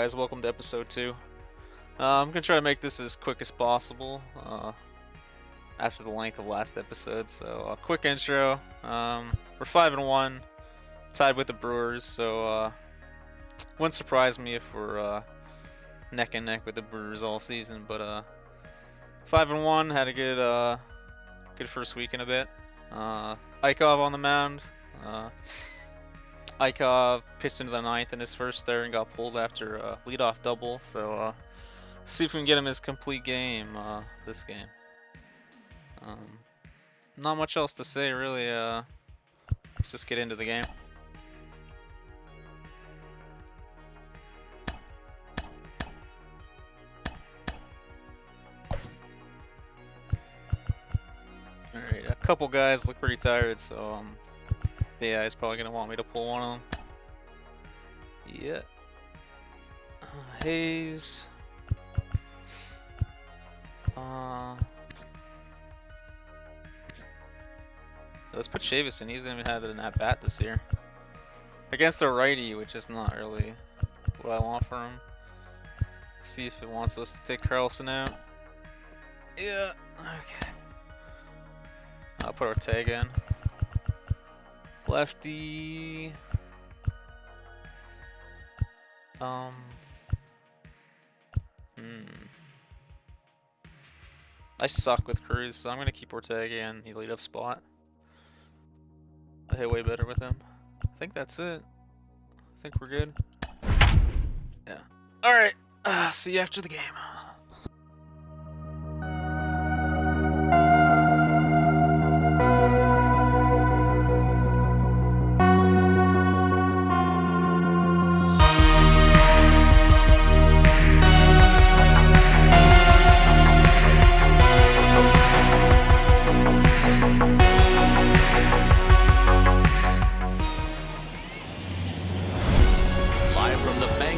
guys? Welcome to episode 2. I'm gonna try to make this as quick as possible after the length of last episode. So a quick intro. We're 5-1, tied with the Brewers. So wouldn't surprise me if we're neck and neck with the Brewers all season. But 5-1, had a good first week in a bit. Ikov on the mound. Ikov pitched into the 9th in his first there and got pulled after a leadoff double. So see if we can get him his complete game this game. Not much else to say really. Let's just get into the game. Alright, a couple guys look pretty tired, so yeah, he's probably gonna want me to pull one of them. Yeah. Hayes. Let's put Chavis in. He's even had an at bat this year against a righty, which is not really what I want for him. See if it wants us to take Carlson out. Yeah. Okay. I'll put our tag in. Lefty. I suck with Cruz, so I'm gonna keep Ortega in the lead-up spot. I hit way better with him. I think that's it. I think we're good. Yeah. Alright, see you after the game.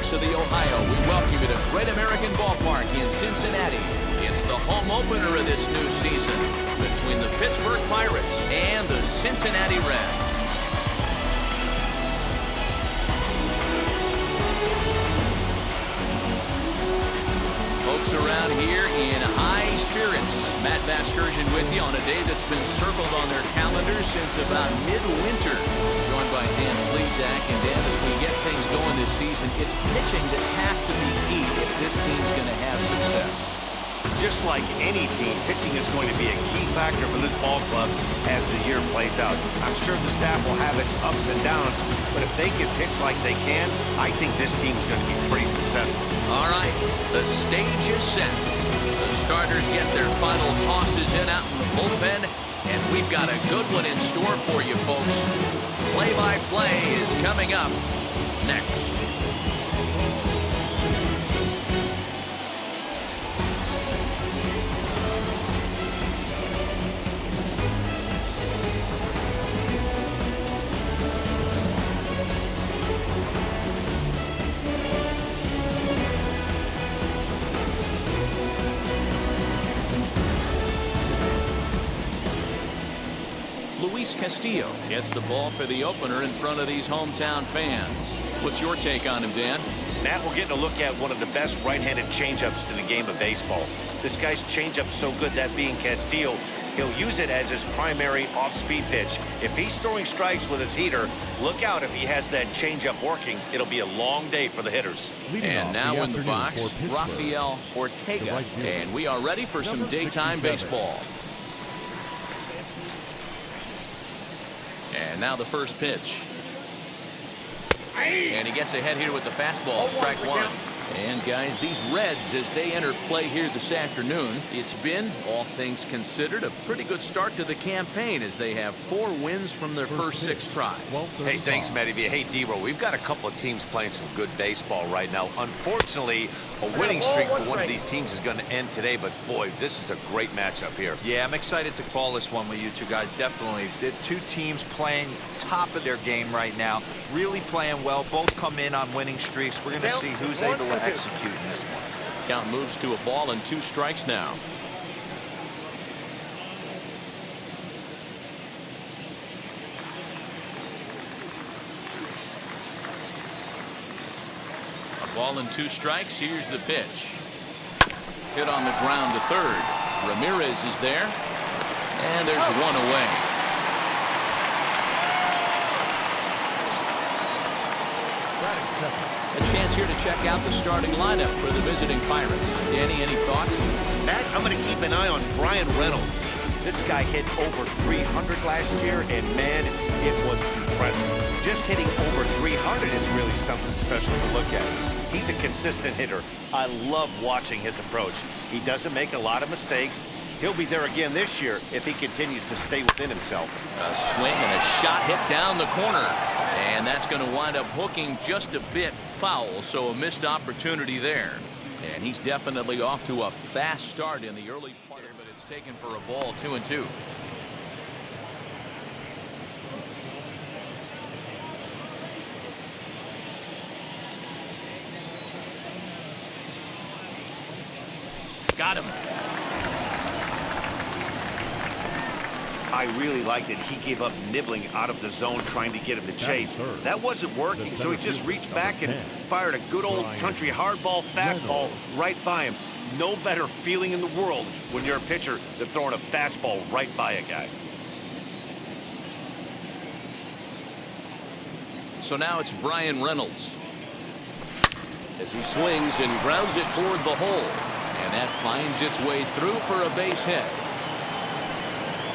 Of the Ohio, we welcome you to Great American Ballpark in Cincinnati. It's the home opener of this new season between the Pittsburgh Pirates and the Cincinnati Reds. Folks around here in high spirits. Matt Vasgersian with you on a day that's been circled on their calendars since about midwinter. Joined by Dan Plesac. And Dan, as we get things going this season, it's pitching that has to be key if this team's going to have success. Just like any team, pitching is going to be a key factor for this ball club as the year plays out. I'm sure the staff will have its ups and downs, but if they can pitch like they can, I think this team's going to be pretty successful. All right, the stage is set. The starters get their final tosses in out in the bullpen, and we've got a good one in store for you, folks. Play-by-play is coming up next. Castillo gets the ball for the opener in front of these hometown fans. What's your take on him, Dan? Matt, we're getting a look at one of the best right-handed changeups in the game of baseball. This guy's changeup's so good, that being Castillo, he'll use it as his primary off-speed pitch. If he's throwing strikes with his heater, look out if he has that changeup working. It'll be a long day for the hitters. And now in the box, Rafael Ortega. And we are ready for some daytime baseball. And now the first pitch. And he gets ahead here with the fastball, strike one. And guys, these Reds, as they enter play here this afternoon, it's been, all things considered, a pretty good start to the campaign as they have 4 wins from their first 6 tries. Hey, thanks, Matty. Hey, D-Roll, we've got a couple of teams playing some good baseball right now. Unfortunately, a winning streak for one of these teams is going to end today, but boy, this is a great matchup here. Yeah, I'm excited to call this one with you two guys, definitely. The two teams playing top of their game right now, really playing well. Both come in on winning streaks. We're going to see who's able to execute in this one. Count moves to a ball and 2 strikes now. Ball and 2 strikes. Here's the pitch. Hit on the ground to third. Ramirez is there. And there's one away. A chance here to check out the starting lineup for the visiting Pirates. Danny, any thoughts? Matt, I'm going to keep an eye on Brian Reynolds. This guy hit over 300 last year, and man, it was impressive. Just hitting over 300 is really something special to look at. He's a consistent hitter. I love watching his approach. He doesn't make a lot of mistakes. He'll be there again this year if he continues to stay within himself. A swing and a shot hit down the corner. And that's going to wind up hooking just a bit foul, so a missed opportunity there. And he's definitely off to a fast start in the early part, but it's taken for a ball, 2-2. Got him. I really liked it. He gave up nibbling out of the zone trying to get him to chase. That wasn't working, so he just reached back and fired a good old country hardball fastball right by him. No better feeling in the world when you're a pitcher than throwing a fastball right by a guy. So now it's Brian Reynolds as he swings and grounds it toward the hole. And that finds its way through for a base hit.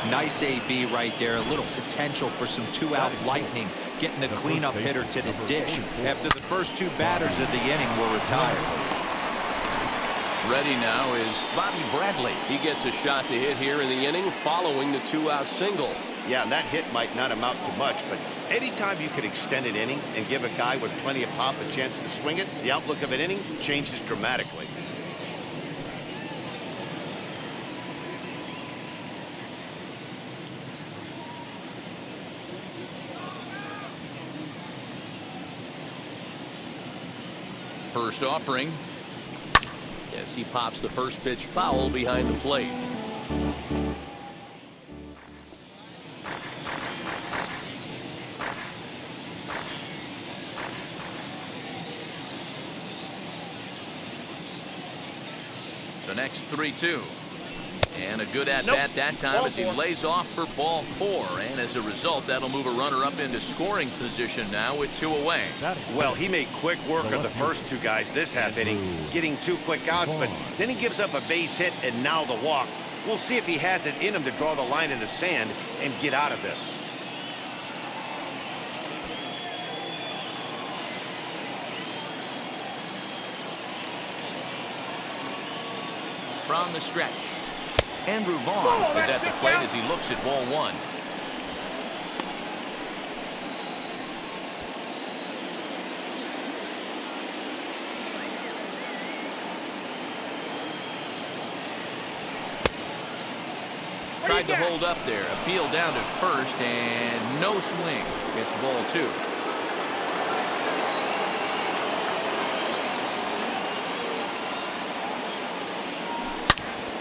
Nice AB right there. A little potential for some 2-out lightning, getting a cleanup hitter to the dish after the first 2 batters of the inning were retired. Ready now is Bobby Bradley. He gets a shot to hit here in the inning following the 2-out single. Yeah, and that hit might not amount to much, but anytime you can extend an inning and give a guy with plenty of pop a chance to swing it, the outlook of an inning changes dramatically. First offering as he pops the first pitch foul behind the plate. The next 3-2. And a good at-bat that time as he lays off for ball 4. And as a result, that'll move a runner up into scoring position now with 2 away. Well, he made quick work of the first 2 guys this half inning, getting 2 quick outs, but then he gives up a base hit and now the walk. We'll see if he has it in him to draw the line in the sand and get out of this. From the stretch, Andrew Vaughn is at the plate as he looks at ball 1. Tried to hold up there, appeal down to first, and no swing. It's ball 2.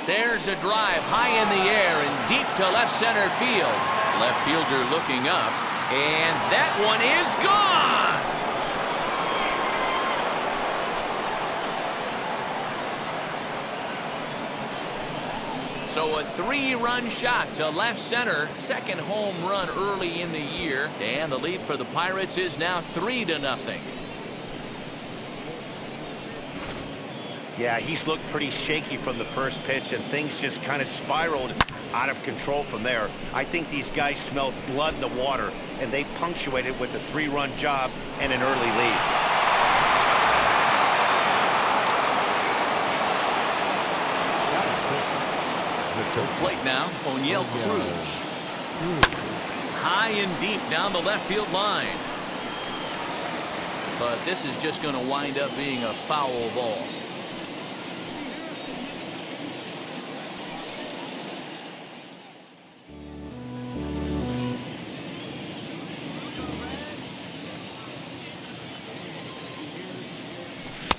There's a drive high in the air and deep to left center field. Left fielder looking up, and that one is gone. So a 3-run shot to left center, second home run early in the year, and the lead for the Pirates is now 3-0. Yeah, he's looked pretty shaky from the first pitch, and things just kind of spiraled out of control from there. I think these guys smelled blood in the water, and they punctuated with a 3-run job and an early lead. To the plate now, O'Neill Cruz. High and deep down the left field line. But this is just going to wind up being a foul ball.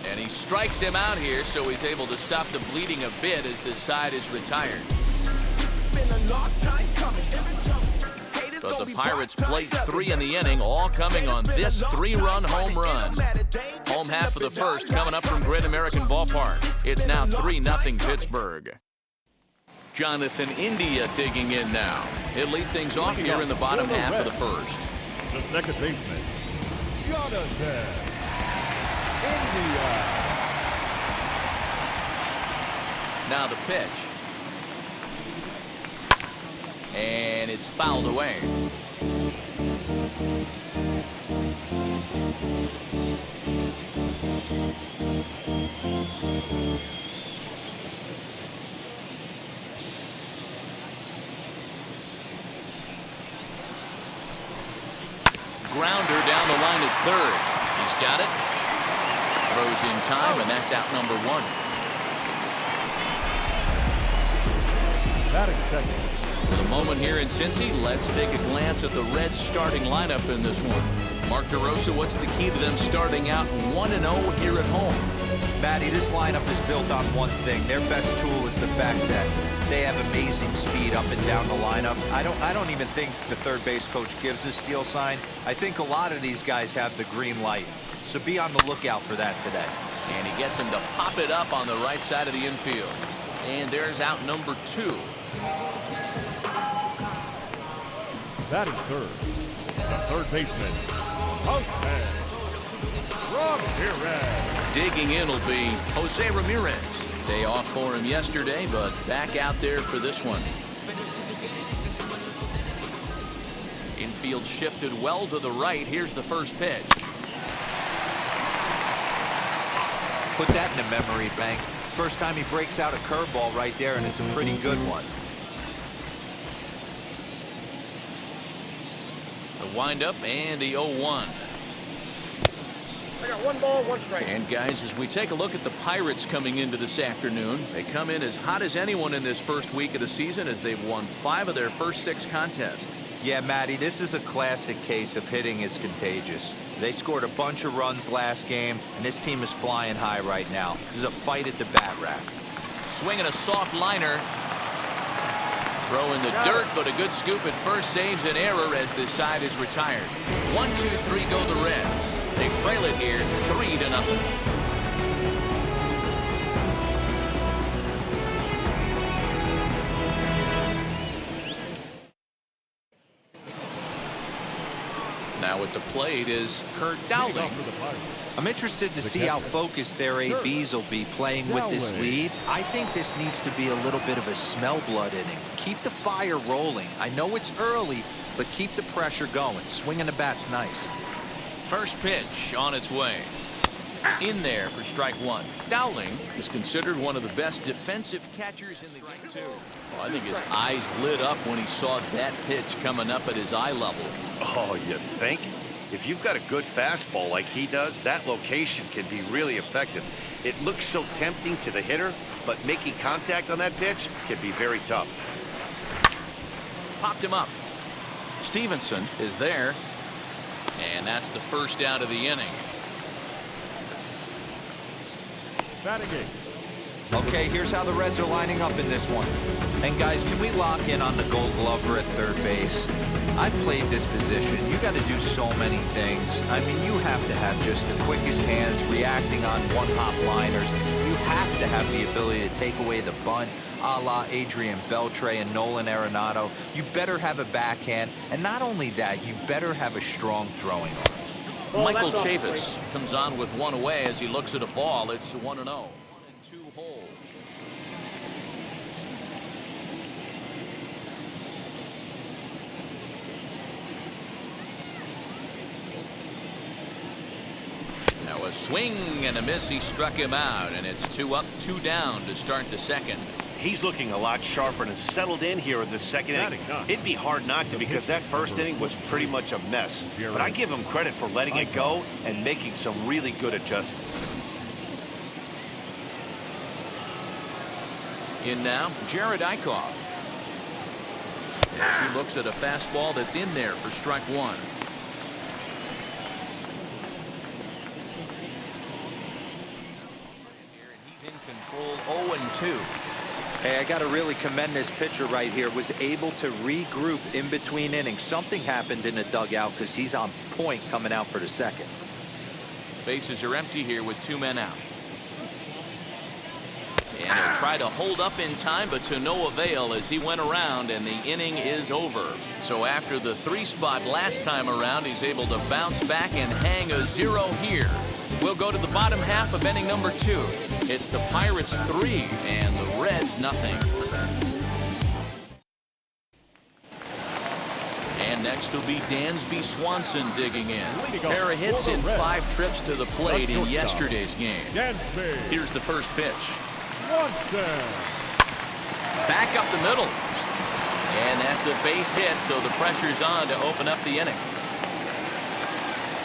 And he strikes him out here, so he's able to stop the bleeding a bit as this side is retired. Been a long time coming. But the Pirates played 3 in the inning, all coming on this 3-run home run. Home half of the first coming up from Great American Ballpark. It's now 3-0 Pittsburgh. Jonathan India digging in now. He'll lead things off here in the bottom half of the first. The second baseman, Jonathan India. Now the pitch. And it's fouled away. Grounder down the line at third. He's got it. Throws in time, and that's out number 1. Batting second. For the moment here in Cincy, let's take a glance at the Reds starting lineup in this one. Mark DeRosa, what's the key to them starting out 1-0 here at home? Matty, this lineup is built on one thing. Their best tool is the fact that they have amazing speed up and down the lineup. I don't even think the third base coach gives a steal sign. I think a lot of these guys have the green light. So be on the lookout for that today. And he gets him to pop it up on the right side of the infield. And there's out number 2. Batting third, the third baseman, Jose Ramirez. Digging in will be Jose Ramirez. Day off for him yesterday, but back out there for this one. Infield shifted well to the right. Here's the first pitch. Put that in a memory bank. First time he breaks out a curveball right there, and it's a pretty good one. The windup and the 0-1. I got 1 ball, 1 strike. And guys, as we take a look at the Pirates coming into this afternoon, they come in as hot as anyone in this first week of the season as they've won 5 of their first 6 contests. Yeah, Matty, this is a classic case of hitting is contagious. They scored a bunch of runs last game, and this team is flying high right now. There's a fight at the bat rack. Swinging a soft liner. Throw in the dirt, but a good scoop at first saves an error as this side is retired. 1, 2, 3 go the Reds. They trail it here 3-0. Now at the plate is Kurt Dowling. I'm interested to see how focused their ABs will be playing with this lead. I think this needs to be a little bit of a smell blood inning. Keep the fire rolling. I know it's early, but keep the pressure going. Swinging the bat's nice. First pitch on its way. In there for strike 1. Dowling is considered one of the best defensive catchers in the game, too. Well, I think his eyes lit up when he saw that pitch coming up at his eye level. Oh, you think? If you've got a good fastball like he does, that location can be really effective. It looks so tempting to the hitter, but making contact on that pitch can be very tough. Popped him up. Stevenson is there. And that's the first out of the inning. Batting 8. Okay, here's how the Reds are lining up in this one. And guys, can we lock in on the Gold Glover at third base? I've played this position. You got to do so many things. I mean, you have to have just the quickest hands, reacting on one-hop liners. You have to have the ability to take away the bunt, a la Adrian Beltre and Nolan Arenado. You better have a backhand, and not only that, you better have a strong throwing arm. Michael Chavis comes on with 1 away as he looks at a ball. It's 1-0. 1-2 hole. Now a swing and a miss. He struck him out, and it's 2 up, 2 down to start the second. He's looking a lot sharper and has settled in here in the second inning. It'd be hard not to because that first inning was pretty much a mess. But I give him credit for letting it go and making some really good adjustments. In now, Jared Eichhoff. As he looks at a fastball that's in there for strike 1. He's in control, 0-2. Hey, I got to really commend this pitcher right here. Was able to regroup in between innings. Something happened in the dugout because he's on point coming out for the second. Bases are empty here with 2 men out. And he'll try to hold up in time, but to no avail as he went around and the inning is over. So after the 3 spot last time around, he's able to bounce back and hang a 0 here. We'll go to the bottom half of inning number 2. It's the Pirates 3 and the Reds nothing. And next will be Dansby Swanson digging in. Pair of hits in 5 trips to the plate in yesterday's game. Here's the first pitch. Back up the middle. And that's a base hit, so the pressure's on to open up the inning.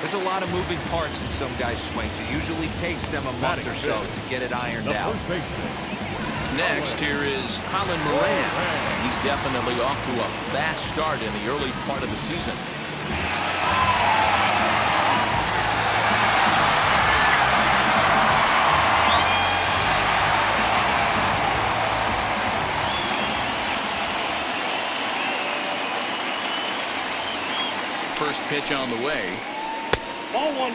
There's a lot of moving parts in some guys' swings. It usually takes them a month or so to get it ironed out. Next, here is Colin Moran. He's definitely off to a fast start in the early part of the season. First pitch on the way. Ball 1.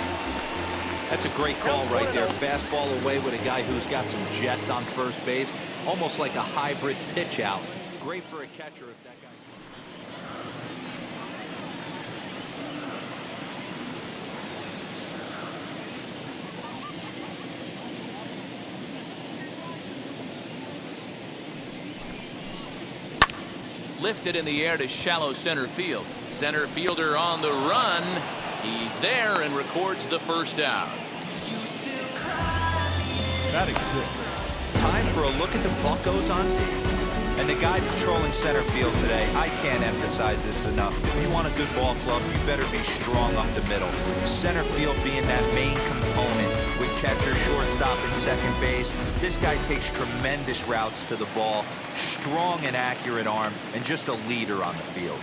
That's a great call right there. Fastball away with a guy who's got some jets on first base. Almost like a hybrid pitch out. Great for a catcher if that guy... Lifted in the air to shallow center field. Center fielder on the run. He's there and records the first out. Time for a look at the Buccos on D. And the guy patrolling center field today, I can't emphasize this enough. If you want a good ball club, you better be strong up the middle. Center field being that main component with catcher, shortstop, and second base. This guy takes tremendous routes to the ball, strong and accurate arm, and just a leader on the field.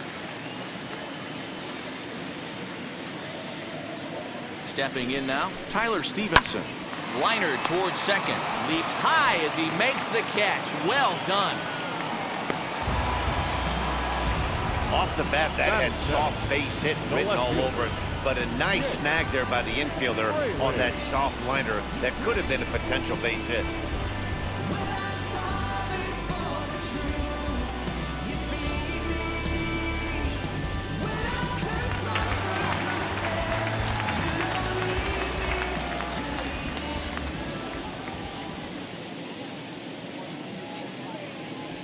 Stepping in now, Tyler Stevenson. Liner towards second. Leaps high as he makes the catch. Well done. Off the bat, that had soft base hit written all over it, but a nice snag there by the infielder on that soft liner that could have been a potential base hit.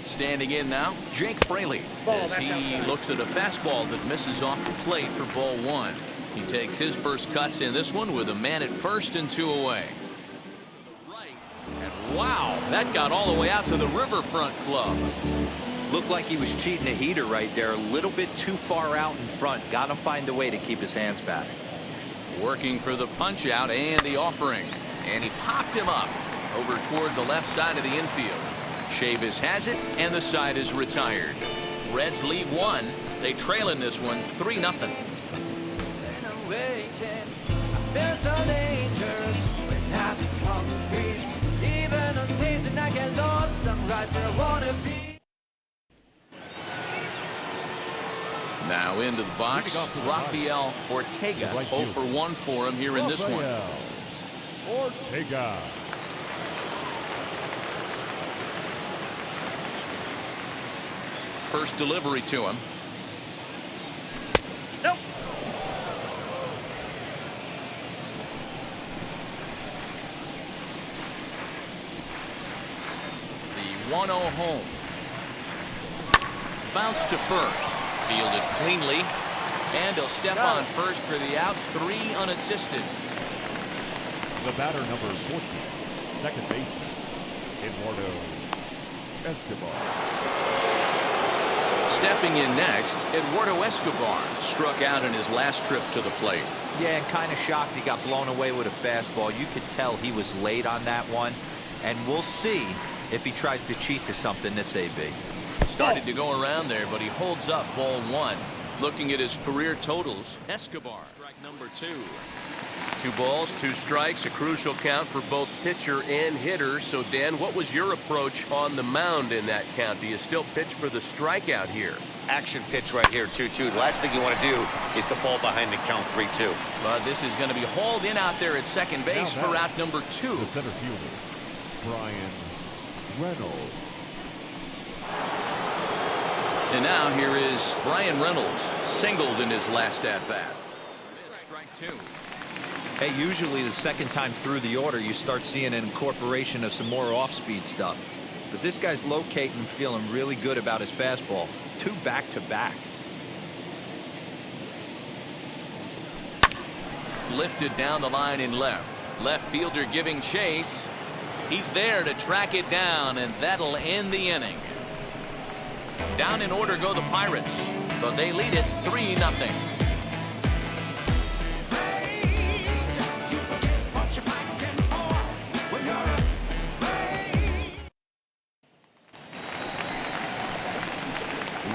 Standing in now, Jake Fraley, as he looks at a fastball that misses off the plate for ball 1. He takes his first cuts in this one with a man at first and 2 away. Right, and wow, that got all the way out to the Riverfront Club. Looked like he was cheating a heater right there, a little bit too far out in front. Got to find a way to keep his hands back. Working for the punch out and the offering, and he popped him up over toward the left side of the infield. Chavis has it, and the side is retired. Reds lead 1. They trail in this one 3-0. Now into the box, Rafael Ortega. 0 for 1 for him here in this one. Ortega. First delivery to him. Nope. The 1-0 home. Bounce to first. Fielded cleanly. And he'll step on first for the out. 3 unassisted. The batter number 14, second baseman, Eduardo Escobar. Stepping in next, Eduardo Escobar struck out in his last trip to the plate. Yeah, kind of shocked he got blown away with a fastball. You could tell he was late on that one. And we'll see if he tries to cheat to something this AB. Started to go around there, but he holds up ball 1. Looking at his career totals, Escobar, strike number 2. 2 balls, 2 strikes, a crucial count for both pitcher and hitter. So, Dan, what was your approach on the mound in that count? Do you still pitch for the strikeout here? Action pitch right here, 2-2. The last thing you want to do is to fall behind the count 3-2. But this is going to be hauled in out there at second base for out number 2. The center fielder, Brian Reynolds. And now here is Brian Reynolds, singled in his last at-bat. Strike 2. Hey, usually the second time through the order, you start seeing an incorporation of some more off-speed stuff. But this guy's locating and feeling really good about his fastball. 2 back-to-back. Lifted down the line in left. Left fielder giving chase. He's there to track it down, and that'll end the inning. Down in order go the Pirates, but they lead it 3-0.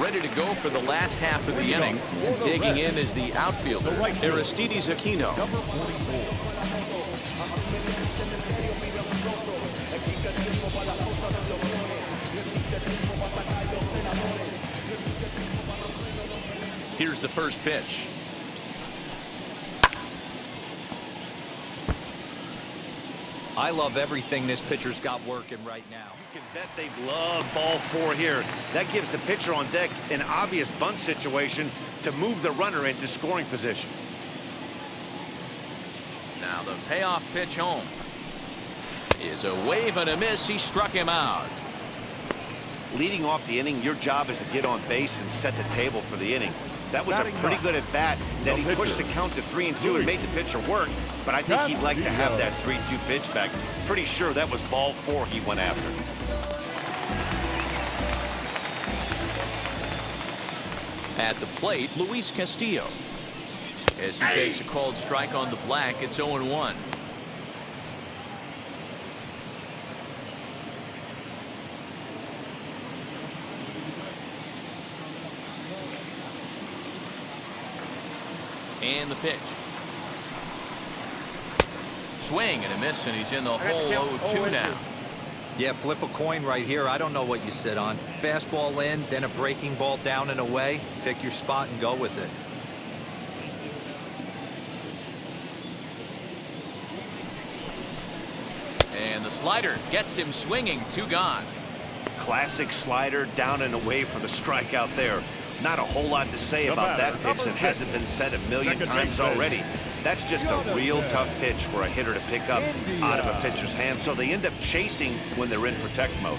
Ready to go for the last half of the inning. Digging in is the outfielder, Aristides Aquino. Number 44. Here's the first pitch. I love everything this pitcher's got working right now. You can bet they love ball 4 here. That gives the pitcher on deck an obvious bunt situation to move the runner into scoring position. Now the payoff pitch home is a wave and a miss. He struck him out. Leading off the inning, your job is to get on base and set the table for the inning. That was a pretty good at bat that he pushed the count to 3-2 and made the pitcher work, but I think he'd like to have that 3-2 pitch back. Pretty sure that was ball 4 he went after. At the plate, Luis Castillo. As he takes a called strike on the black, it's 0-1. And the pitch. Swing and a miss, and he's in the hole 0-2 now. Yeah, flip a coin right here. I don't know what you sit on. Fastball in, then a breaking ball down and away. Pick your spot and go with it. And the slider gets him swinging. 2 gone. Classic slider down and away for the strikeout there. Not a whole lot to say about that pitch that hasn't been said a million times already. That's just a real tough pitch for a hitter to pick up out of a pitcher's hand, so they end up chasing when they're in protect mode.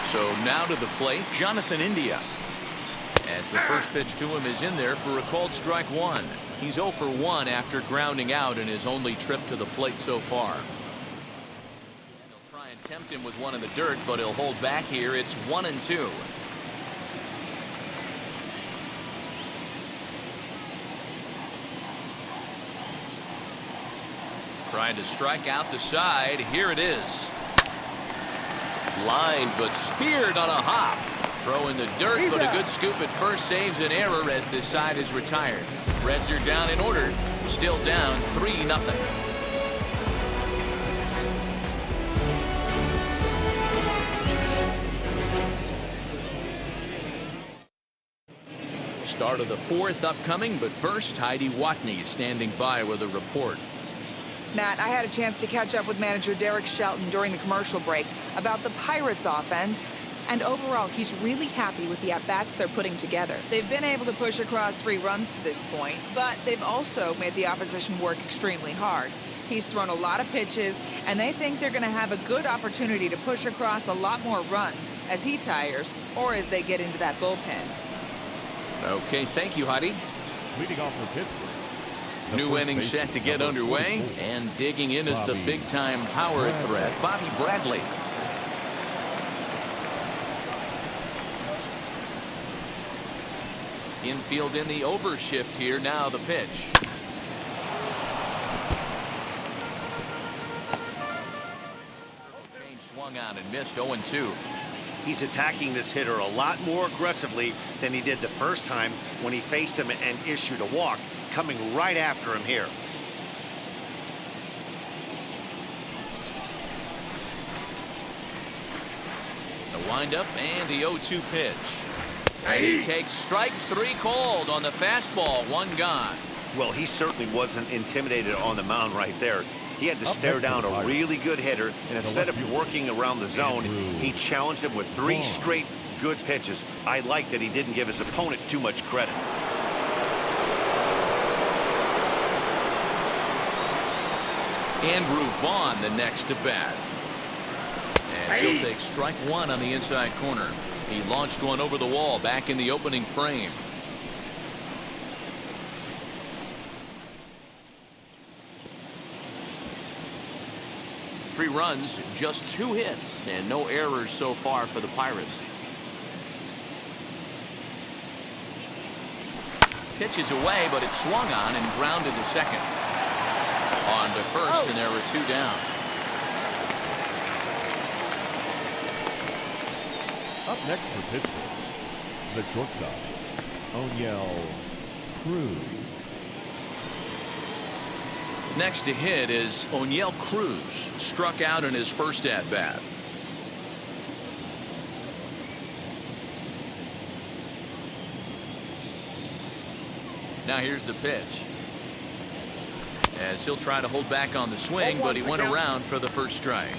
So now to the plate, Jonathan India. As the first pitch to him is in there for a called strike 1. He's 0 for 1 after grounding out in his only trip to the plate so far. They'll try and tempt him with one in the dirt, but he'll hold back here. It's 1-2. Trying to strike out the side. Here it is. Lined but speared on a hop. Throw in the dirt, but a good scoop at first saves an error as this side is retired. Reds are down in order. Still down 3-0. Start of the 4th upcoming, but first, Heidi Watney standing by with a report. Matt, I had a chance to catch up with manager Derek Shelton during the commercial break about the Pirates offense. And overall, he's really happy with the at-bats they're putting together. They've been able to push across 3 runs to this point, but they've also made the opposition work extremely hard. He's thrown a lot of pitches, and they think they're going to have a good opportunity to push across a lot more runs as he tires or as they get into that bullpen. Okay, thank you, Heidi. Leading off for Pittsburgh. New inning set to get underway, and digging in is the big-time power threat, Bobby Bradley. Infield in the overshift here. Now the pitch. Change swung on and missed. 0-2. He's attacking this hitter a lot more aggressively than he did the first time when he faced him and issued a walk, coming right after him here. The windup and the 0-2 pitch. And he takes strike 3 called on the fastball. 1 gone. Well, he certainly wasn't intimidated on the mound right there. He had to stare down a really good hitter, and instead of working around the zone, he challenged him with 3 straight good pitches. I like that he didn't give his opponent too much credit. Andrew Vaughn the next to bat. And he'll take strike 1 on the inside corner. He launched one over the wall back in the opening frame. Three runs, just 2 hits, and no errors so far for the Pirates. Pitch is away, but it's swung on and grounded to second. On to first, and there were 2 down. Up next for Pittsburgh, the shortstop, Oneil Cruz. Next to hit is Oneil Cruz, struck out in his first at-bat. Now here's the pitch. As he'll try to hold back on the swing, but he went around for the first strike.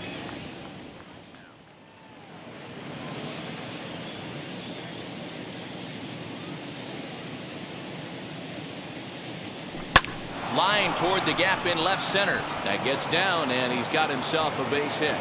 Line toward the gap in left center. That gets down, and he's got himself a base hit.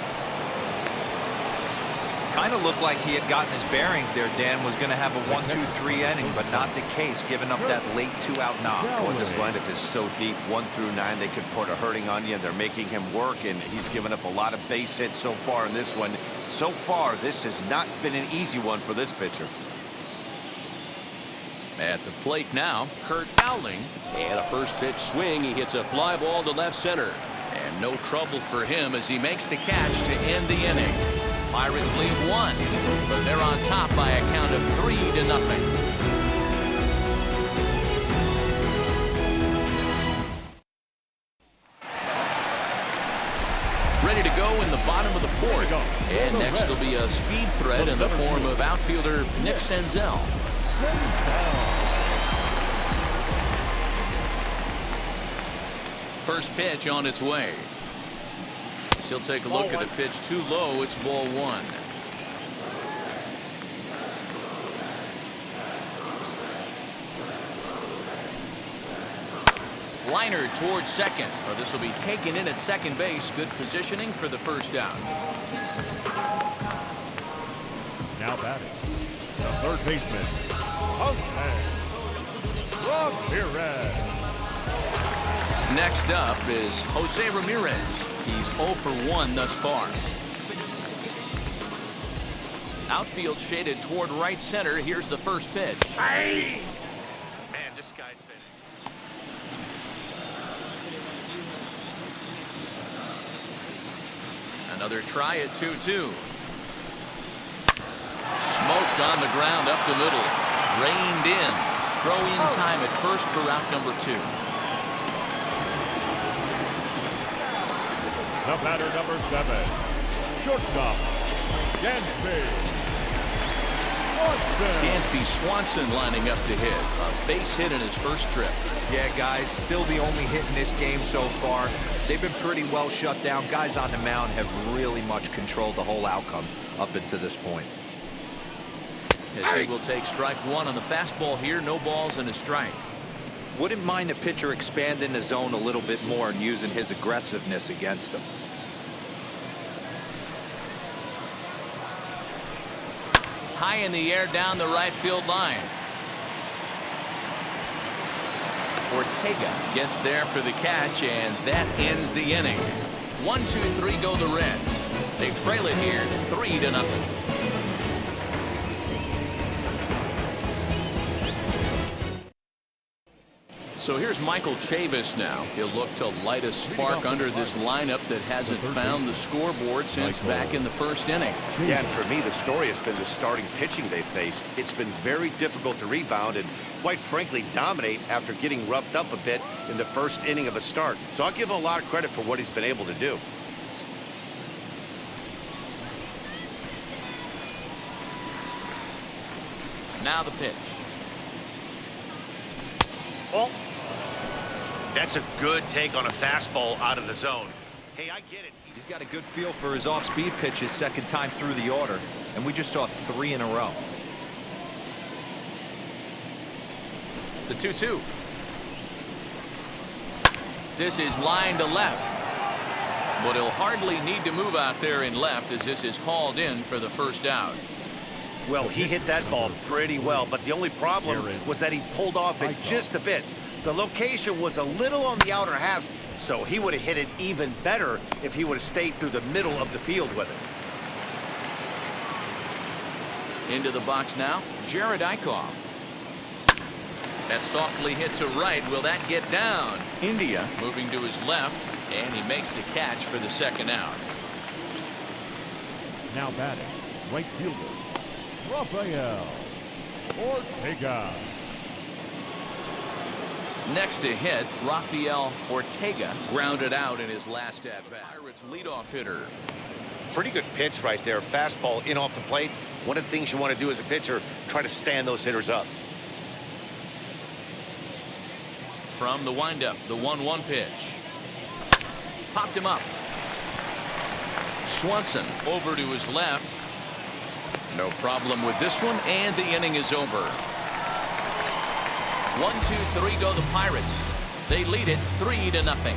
Kind of looked like he had gotten his bearings there. Dan was going to have a 1-2-3 inning, but not the case, giving up that late 2-out knock. Boy, this lineup is so deep, 1 through 9. They could put a hurting on you, and they're making him work, and he's given up a lot of base hits so far in this one. So far, this has not been an easy one for this pitcher. At the plate now, Kurt Dowling. And a first pitch swing. He hits a fly ball to left center. And no trouble for him as he makes the catch to end the inning. Pirates lead 1, but they're on top by a count of 3-0. Ready to go in the bottom of the 4th. And next will be a speed threat in the form of outfielder Nick Senzel. First pitch on its way. He'll take a look at a pitch too low. It's ball 1. Liner towards second. Well, this will be taken in at second base. Good positioning for the first down. Now batting, the third baseman, Ramirez. Next up is Jose Ramirez. He's 0 for 1 thus far. Outfield shaded toward right center. Here's the first pitch. Man, this guy's been... Another try at 2-2. Smoked on the ground up the middle. Reined in. Throw in time at first for out number 2. The batter, number 7, shortstop, Dansby Swanson lining up to hit. A base hit in his first trip. Yeah, guys, still the only hit in this game so far. They've been pretty well shut down. Guys on the mound have really much controlled the whole outcome up until this point. As he will take strike 1 on the fastball here. No balls and a strike. Wouldn't mind the pitcher expanding the zone a little bit more and using his aggressiveness against them. High in the air down the right field line. Ortega gets there for the catch, and that ends the inning. 1-2-3 go the Reds. They trail it here 3-0. So here's Michael Chavis now. He'll look to light a spark under this lineup that hasn't found the scoreboard since back in the first inning. Yeah, and for me, the story has been the starting pitching they faced. It's been very difficult to rebound and, quite frankly, dominate after getting roughed up a bit in the first inning of a start. So I'll give him a lot of credit for what he's been able to do. Now the pitch. Ball. That's a good take on a fastball out of the zone. Hey, I get it. He's got a good feel for his off-speed pitches second time through the order, and we just saw 3 in a row. The 2-2. This is line to left. But he'll hardly need to move out there in left as this is hauled in for the first out. Well, he hit that ball pretty well, but the only problem was that he pulled off it just a bit. The location was a little on the outer half, so he would have hit it even better if he would have stayed through the middle of the field with it. Into the box now, Jared Eichhoff. That softly hit to right. Will that get down? India moving to his left, and he makes the catch for the second out. Now batting, right fielder, Rafael Ortega. Next to hit, Rafael Ortega grounded out in his last at-bat. Pirates leadoff hitter. Pretty good pitch right there. Fastball in off the plate. One of the things you want to do as a pitcher, try to stand those hitters up. From the windup, the 1-1 pitch. Popped him up. Swanson over to his left. No problem with this one, and the inning is over. 1-2-3 go the Pirates. They lead it 3-0.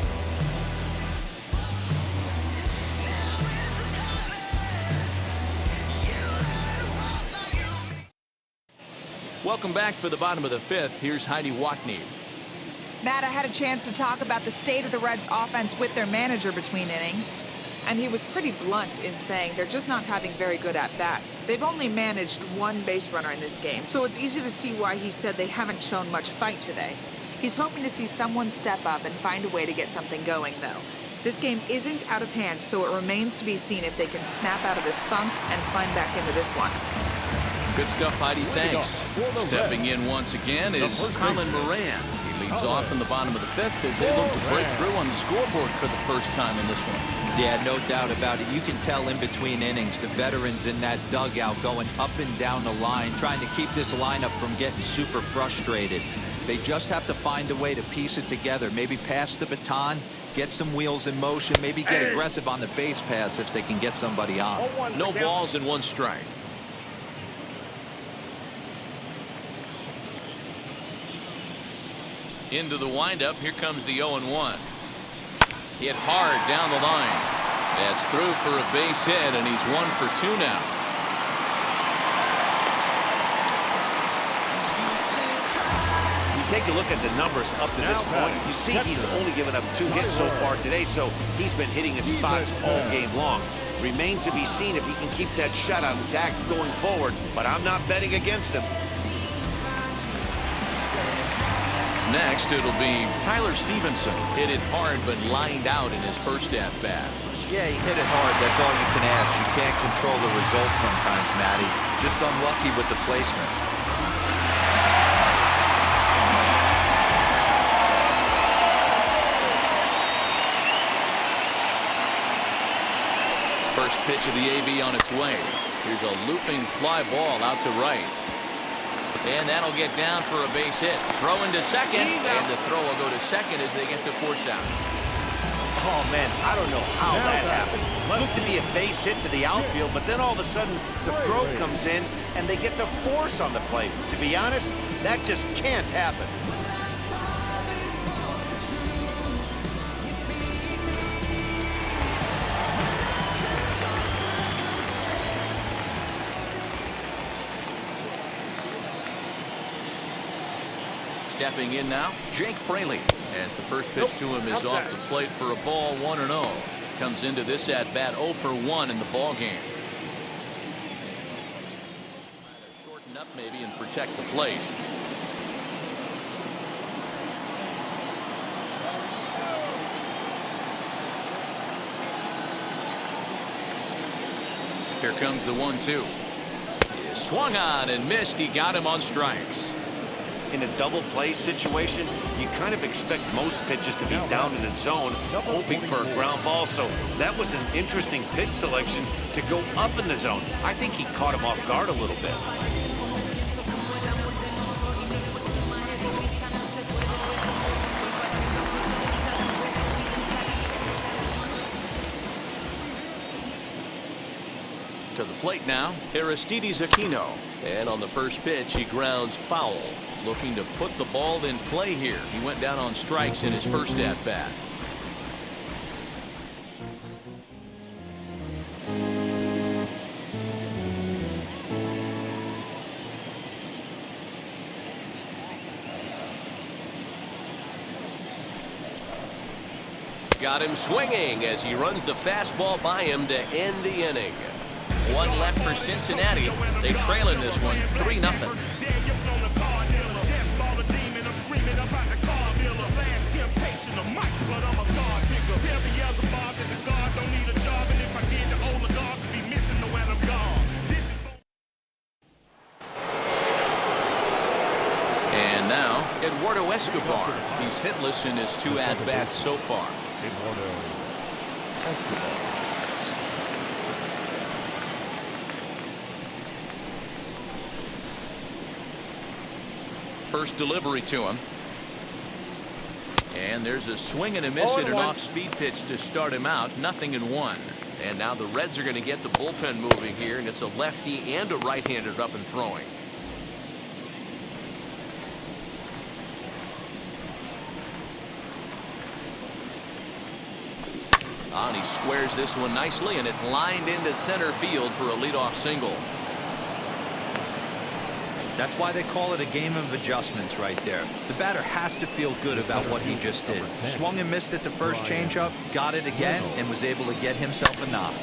Welcome back for the bottom of the 5th. Here's Heidi Watney. Matt, I had a chance to talk about the state of the Reds offense with their manager between innings. And he was pretty blunt in saying they're just not having very good at-bats. They've only managed 1 base runner in this game, so it's easy to see why he said they haven't shown much fight today. He's hoping to see someone step up and find a way to get something going, though. This game isn't out of hand, so it remains to be seen if they can snap out of this funk and climb back into this one. Good stuff, Heidi. Thanks. Stepping in once again is Colin Moran. He leads off in the bottom of the 5th as they look to break through on the scoreboard for the first time in this one. Yeah, no doubt about it. You can tell in between innings, the veterans in that dugout going up and down the line, trying to keep this lineup from getting super frustrated. They just have to find a way to piece it together. Maybe pass the baton, get some wheels in motion, maybe get aggressive on the base pass if they can get somebody on. No balls and 1 strike. Into the windup. Here comes the 0-1. Hit hard down the line. That's through for a base hit, and he's 1 for 2 now. You take a look at the numbers up to this point. You see he's only given up 2 hits so far today, so he's been hitting his spots all game long. Remains to be seen if he can keep that shutout intact going forward, but I'm not betting against him. Next, it'll be Tyler Stevenson. Hit it hard, but lined out in his first at-bat. Yeah, he hit it hard. That's all you can ask. You can't control the results sometimes, Matty. Just unlucky with the placement. First pitch of the AB on its way. Here's a looping fly ball out to right. And that'll get down for a base hit. Throw into second, and the throw will go to second as they get to force out. Oh, man, I don't know how that happened. Looked to be a base hit to the outfield, but then all of a sudden the throw comes in, and they get the force on the play. To be honest, that just can't happen. Stepping in now, Jake Fraley, as the first pitch to him is off the plate for a ball, 1-0. Comes into this at-bat 0 for 1 in the ball game. Shorten up maybe and protect the plate. Here comes the 1-2. He swung on and missed. He got him on strikes. In a double play situation, you kind of expect most pitches to be down in the zone, hoping for a ground ball. So that was an interesting pitch selection to go up in the zone. I think he caught him off guard a little bit. To the plate now, Aristides Aquino. And on the first pitch, he grounds foul. Looking to put the ball in play here. He went down on strikes in his first at-bat. Got him swinging as he runs the fastball by him to end the inning. One left for Cincinnati. They trail in this one 3-0. And now Eduardo Escobar. He's hitless in his 2 at-bats so far. Eduardo Escobar. First delivery to him. And there's a swing and a miss and an off-speed pitch to start him out. 0-1. And now the Reds are going to get the bullpen moving here, and it's a lefty and a right-hander up and throwing. And he squares this one nicely, and it's lined into center field for a leadoff single. That's why they call it a game of adjustments right there. The batter has to feel good about what he just did. Swung and missed at the first changeup, got it again, and was able to get himself a knock.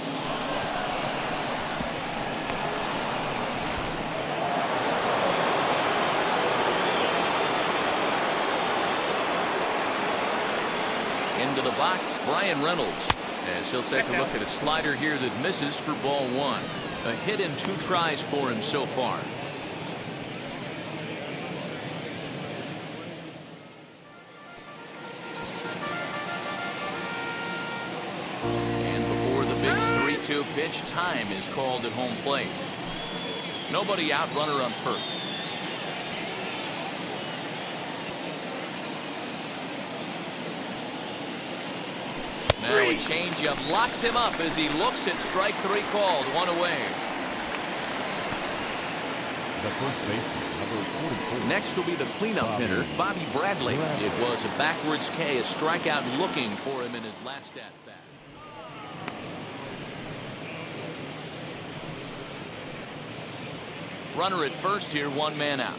Into the box, Brian Reynolds. As he'll take a look at a slider here that misses for ball 1. A hit in 2 tries for him so far. And before the big 3-2 pitch, time is called at home plate. Nobody out, runner on first. Now a changeup locks him up as he looks at strike 3 called. 1 away. The first baseman, number 44. Next will be the cleanup hitter, Bobby Bradley. It was a backwards K, a strikeout looking for him in his last at-bat. Runner at first here, 1 man out.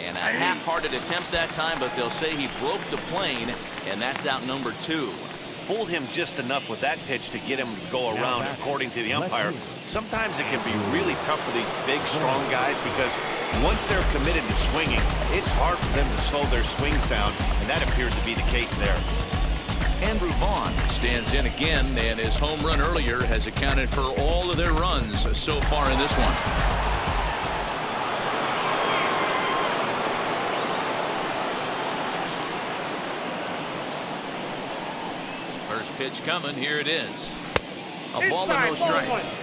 And a half-hearted attempt that time, but they'll say he broke the plane, and that's out number 2. Fooled him just enough with that pitch to get him to go around, according to the umpire. Sometimes it can be really tough for these big, strong guys because once they're committed to swinging, it's hard for them to slow their swings down, and that appears to be the case there. Andrew Vaughn stands in again, and his home run earlier has accounted for all of their runs so far in this one. First pitch coming. Here it is. A ball and no strikes.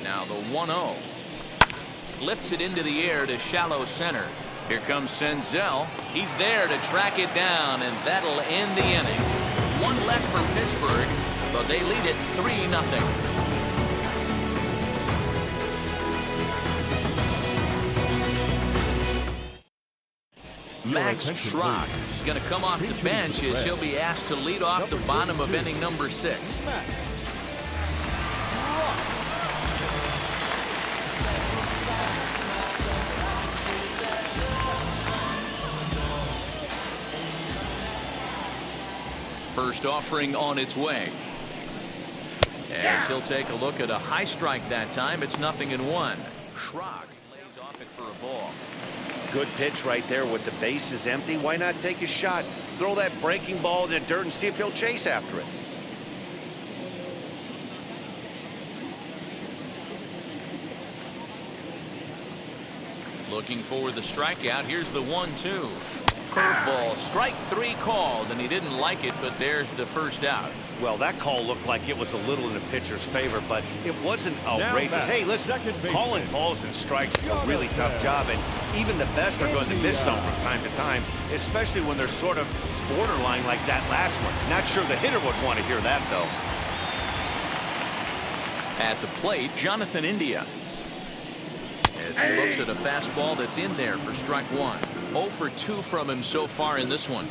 Now the 1-0. Lifts it into the air to shallow center. Here comes Senzel. He's there to track it down, and that'll end the inning. 1 left for Pittsburgh, but they lead it 3-0. Max Schrock is going to come off the bench as he'll be asked to lead off the bottom of inning number 6. First offering on its way. As he'll take a look at a high strike that time. It's 0-1. Schrag lays off it for a ball. Good pitch right there with the bases empty. Why not take a shot? Throw that breaking ball in the dirt and see if he'll chase after it. Looking for the strikeout. Here's the 1-2. Curveball, strike 3 called, and he didn't like it, but there's the first out. Well, that call looked like it was a little in the pitcher's favor, but it wasn't outrageous. Hey, listen, calling balls and strikes is a really tough job, and even the best are going to miss some from time to time, especially when they're sort of borderline like that last one. Not sure the hitter would want to hear that, though. At the plate, Jonathan India. As he looks at a fastball that's in there for strike 1. 0 for 2 from him so far in this one.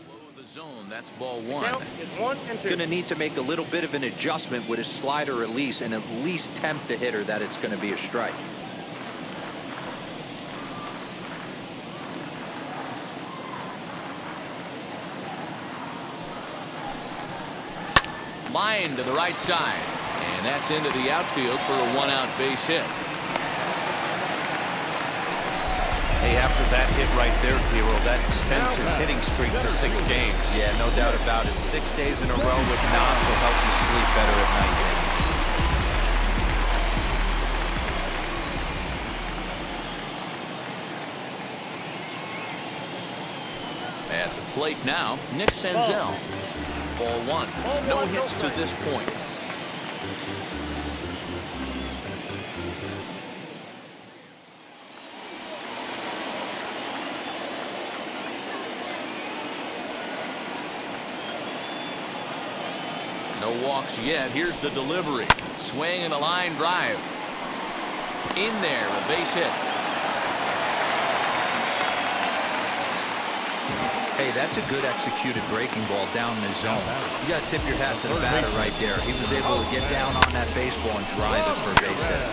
Below the zone, that's ball 1. Count is 1 and 2. Going to need to make a little bit of an adjustment with his slider release and at least tempt the hitter that it's going to be a strike. Line to the right side. And that's into the outfield for a 1-out base hit. Hey, after that hit right there, Hero, that extends his hitting streak to 6 games. Yeah, no doubt about it. 6 days in a row with knocks will help you sleep better at night. At the plate now, Nick Senzel. Ball 1. No hits to this point. No walks yet. Here's the delivery. Swing and a line drive. In there, a base hit. Hey, that's a good executed breaking ball down in the zone. You got to tip your hat to the batter right there. He was able to get down on that baseball and drive it for a base hit.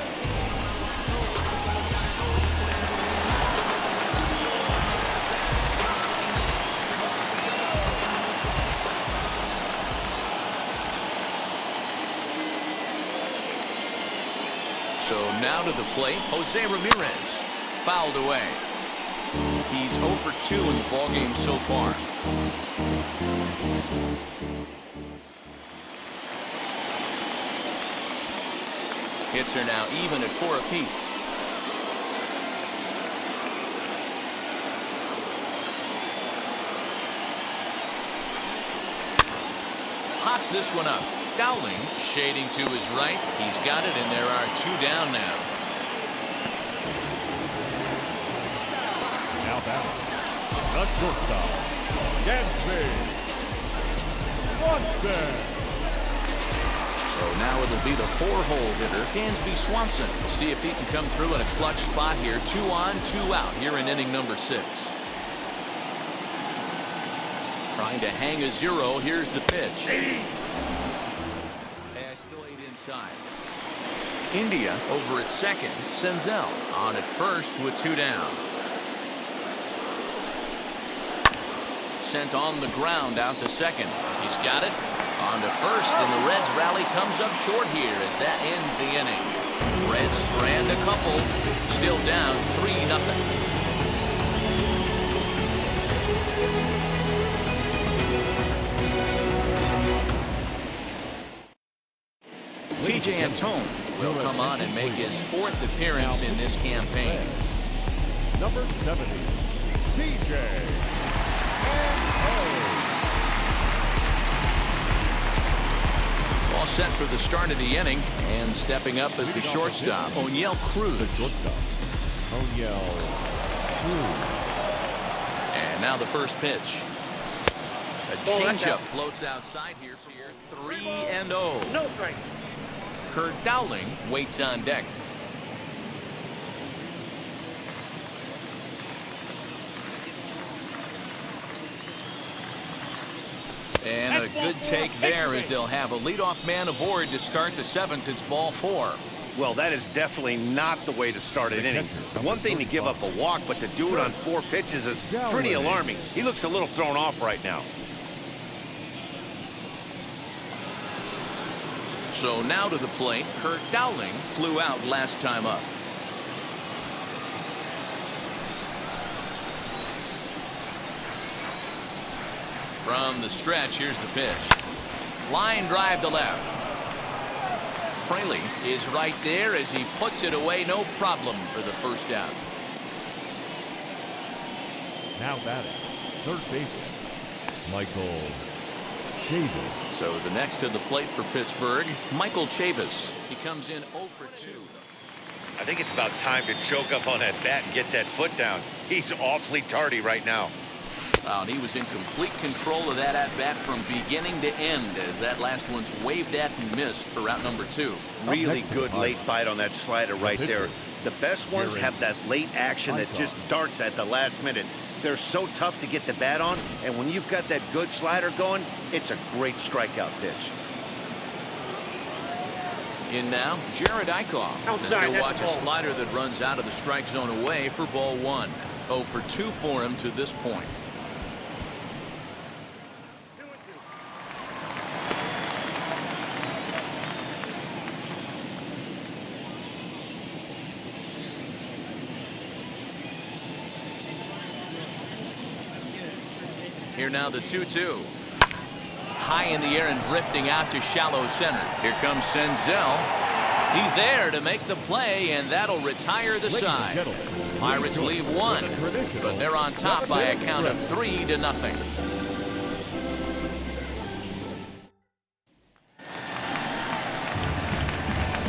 So now to the plate, Jose Ramirez. Fouled away. He's 0 for 2 in the ballgame so far. Hits are now even at 4 apiece. Pops this one up. Dowling shading to his right. He's got it, and there are 2 down now. Now down. The shortstop, Dansby Swanson. So now it'll be the 4-hole hitter, Dansby Swanson. We'll see if he can come through in a clutch spot here. 2 on, 2 out here in inning number 6. Trying to hang a 0. Here's the pitch. Still 8 inside. India over at second. Senzel on at first with 2 down. Sent on the ground out to second. He's got it. On to first, and the Reds rally comes up short here as that ends the inning. Reds strand a couple. Still down 3-0. TJ Antone will come on and make his 4th appearance in this campaign. Number 70, TJ Antone. All set for the start of the inning, and stepping up as the shortstop, O'Neill Cruz. And now the first pitch. A changeup floats outside here for your 3-0. No strike. Kurt Dowling waits on deck. And a good take there as they'll have a leadoff man aboard to start the 7th. It's ball 4. Well, that is definitely not the way to start an inning. One thing to give up a walk, but to do it on 4 pitches is pretty alarming. He looks a little thrown off right now. So now to the plate, Kurt Dowling flew out last time up. From the stretch, here's the pitch. Line drive to left. Fraley is right there as he puts it away, no problem for the first out. Now batting, third baseman, Michael Chavis. So the next to the plate for Pittsburgh, Michael Chavis. He comes in 0 for 2. I think it's about time to choke up on that bat and get that foot down. He's awfully tardy right now. Wow, and he was in complete control of that at-bat from beginning to end as that last one's waved at and missed for route number 2. Really good late bite on that slider right there. The best ones have that late action that just darts at the last minute. They're so tough to get the bat on, and when you've got that good slider going, it's a great strikeout pitch. In now, Jared Eichhoff, as he'll watch a slider that runs out of the strike zone away for ball 1. 0 for 2 for him to this point. Here now the 2-2. High in the air and drifting out to shallow center. Here comes Senzel. He's there to make the play, and that'll retire the side. Pirates leave 1, but they're on top by a count of 3-0.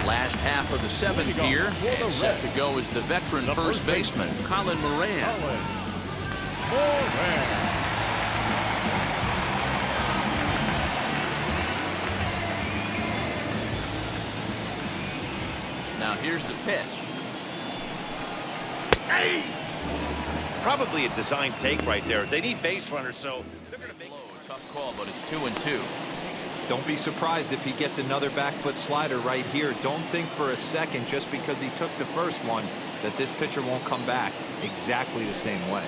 Last half of the 7th here, and set to go is the veteran first baseman, Colin Moran. Now here's the pitch. Hey! Probably a design take right there. They need base runners, so they're going to make... Tough call, but it's 2-2. Don't be surprised if he gets another back foot slider right here. Don't think for a second, just because he took the first one, that this pitcher won't come back exactly the same way.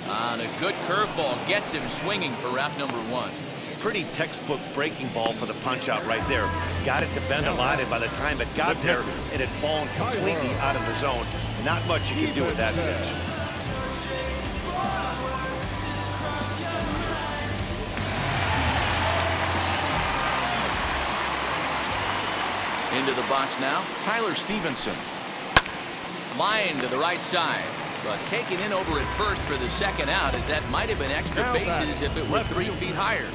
And a good curveball gets him swinging for route number 1. Pretty textbook breaking ball for the punch out right there. Got it to bend a lot, and by the time it got there, it had fallen completely out of the zone. Not much you can do with that pitch. Into the box now, Tyler Stevenson. Line to the right side, but taken in over at first for the second out, as that might have been extra bases if it were 3 feet higher.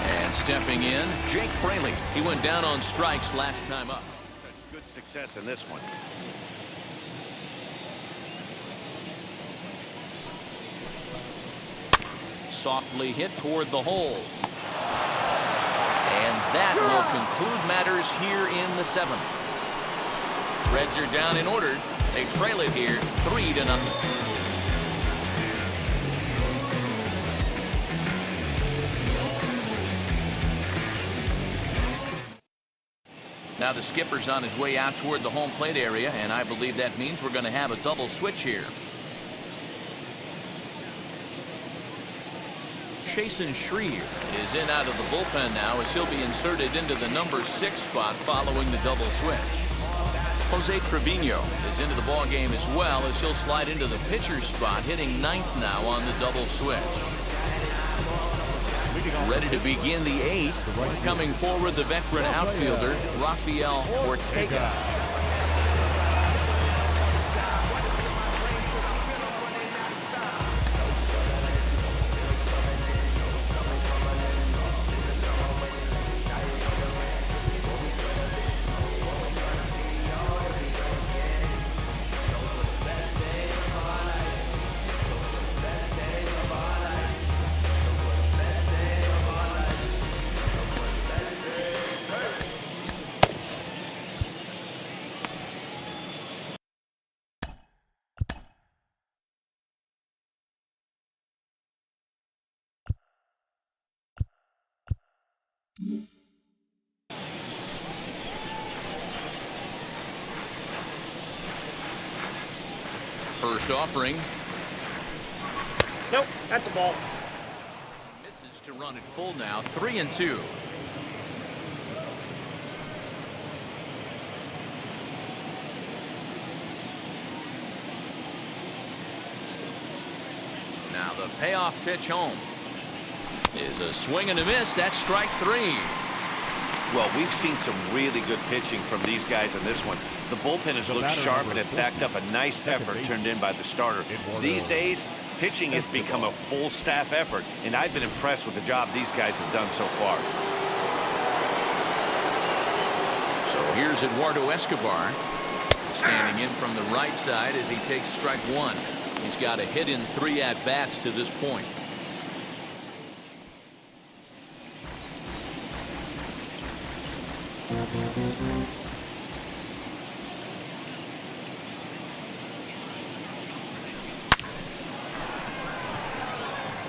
And stepping in, Jake Fraley. He went down on strikes last time up. Good success in this one. Softly hit toward the hole. And that will conclude matters here in the 7th. Reds are down in order. They trail it here 3-0. Now the skipper's on his way out toward the home plate area, and I believe that means we're going to have a double switch here. Chasen Schrier is in out of the bullpen now, as he'll be inserted into the number 6 spot following the double switch. Jose Trevino is into the ball game as well, as he'll slide into the pitcher's spot, hitting 9th now on the double switch. Ready to begin the 8th. Coming forward, the veteran outfielder, Rafael Ortega. First offering. Nope, that's the ball. Misses to run it full now. 3-2. Now the payoff pitch home is a swing and a miss. That's strike 3. Well, we've seen some really good pitching from these guys in this one. The bullpen has looked sharp and it backed up a nice effort turned in by the starter. These days, pitching has become a full staff effort, and I've been impressed with the job these guys have done so far. So here's Eduardo Escobar standing in from the right side as he takes strike 1. He's got a hit in 3 at-bats to this point.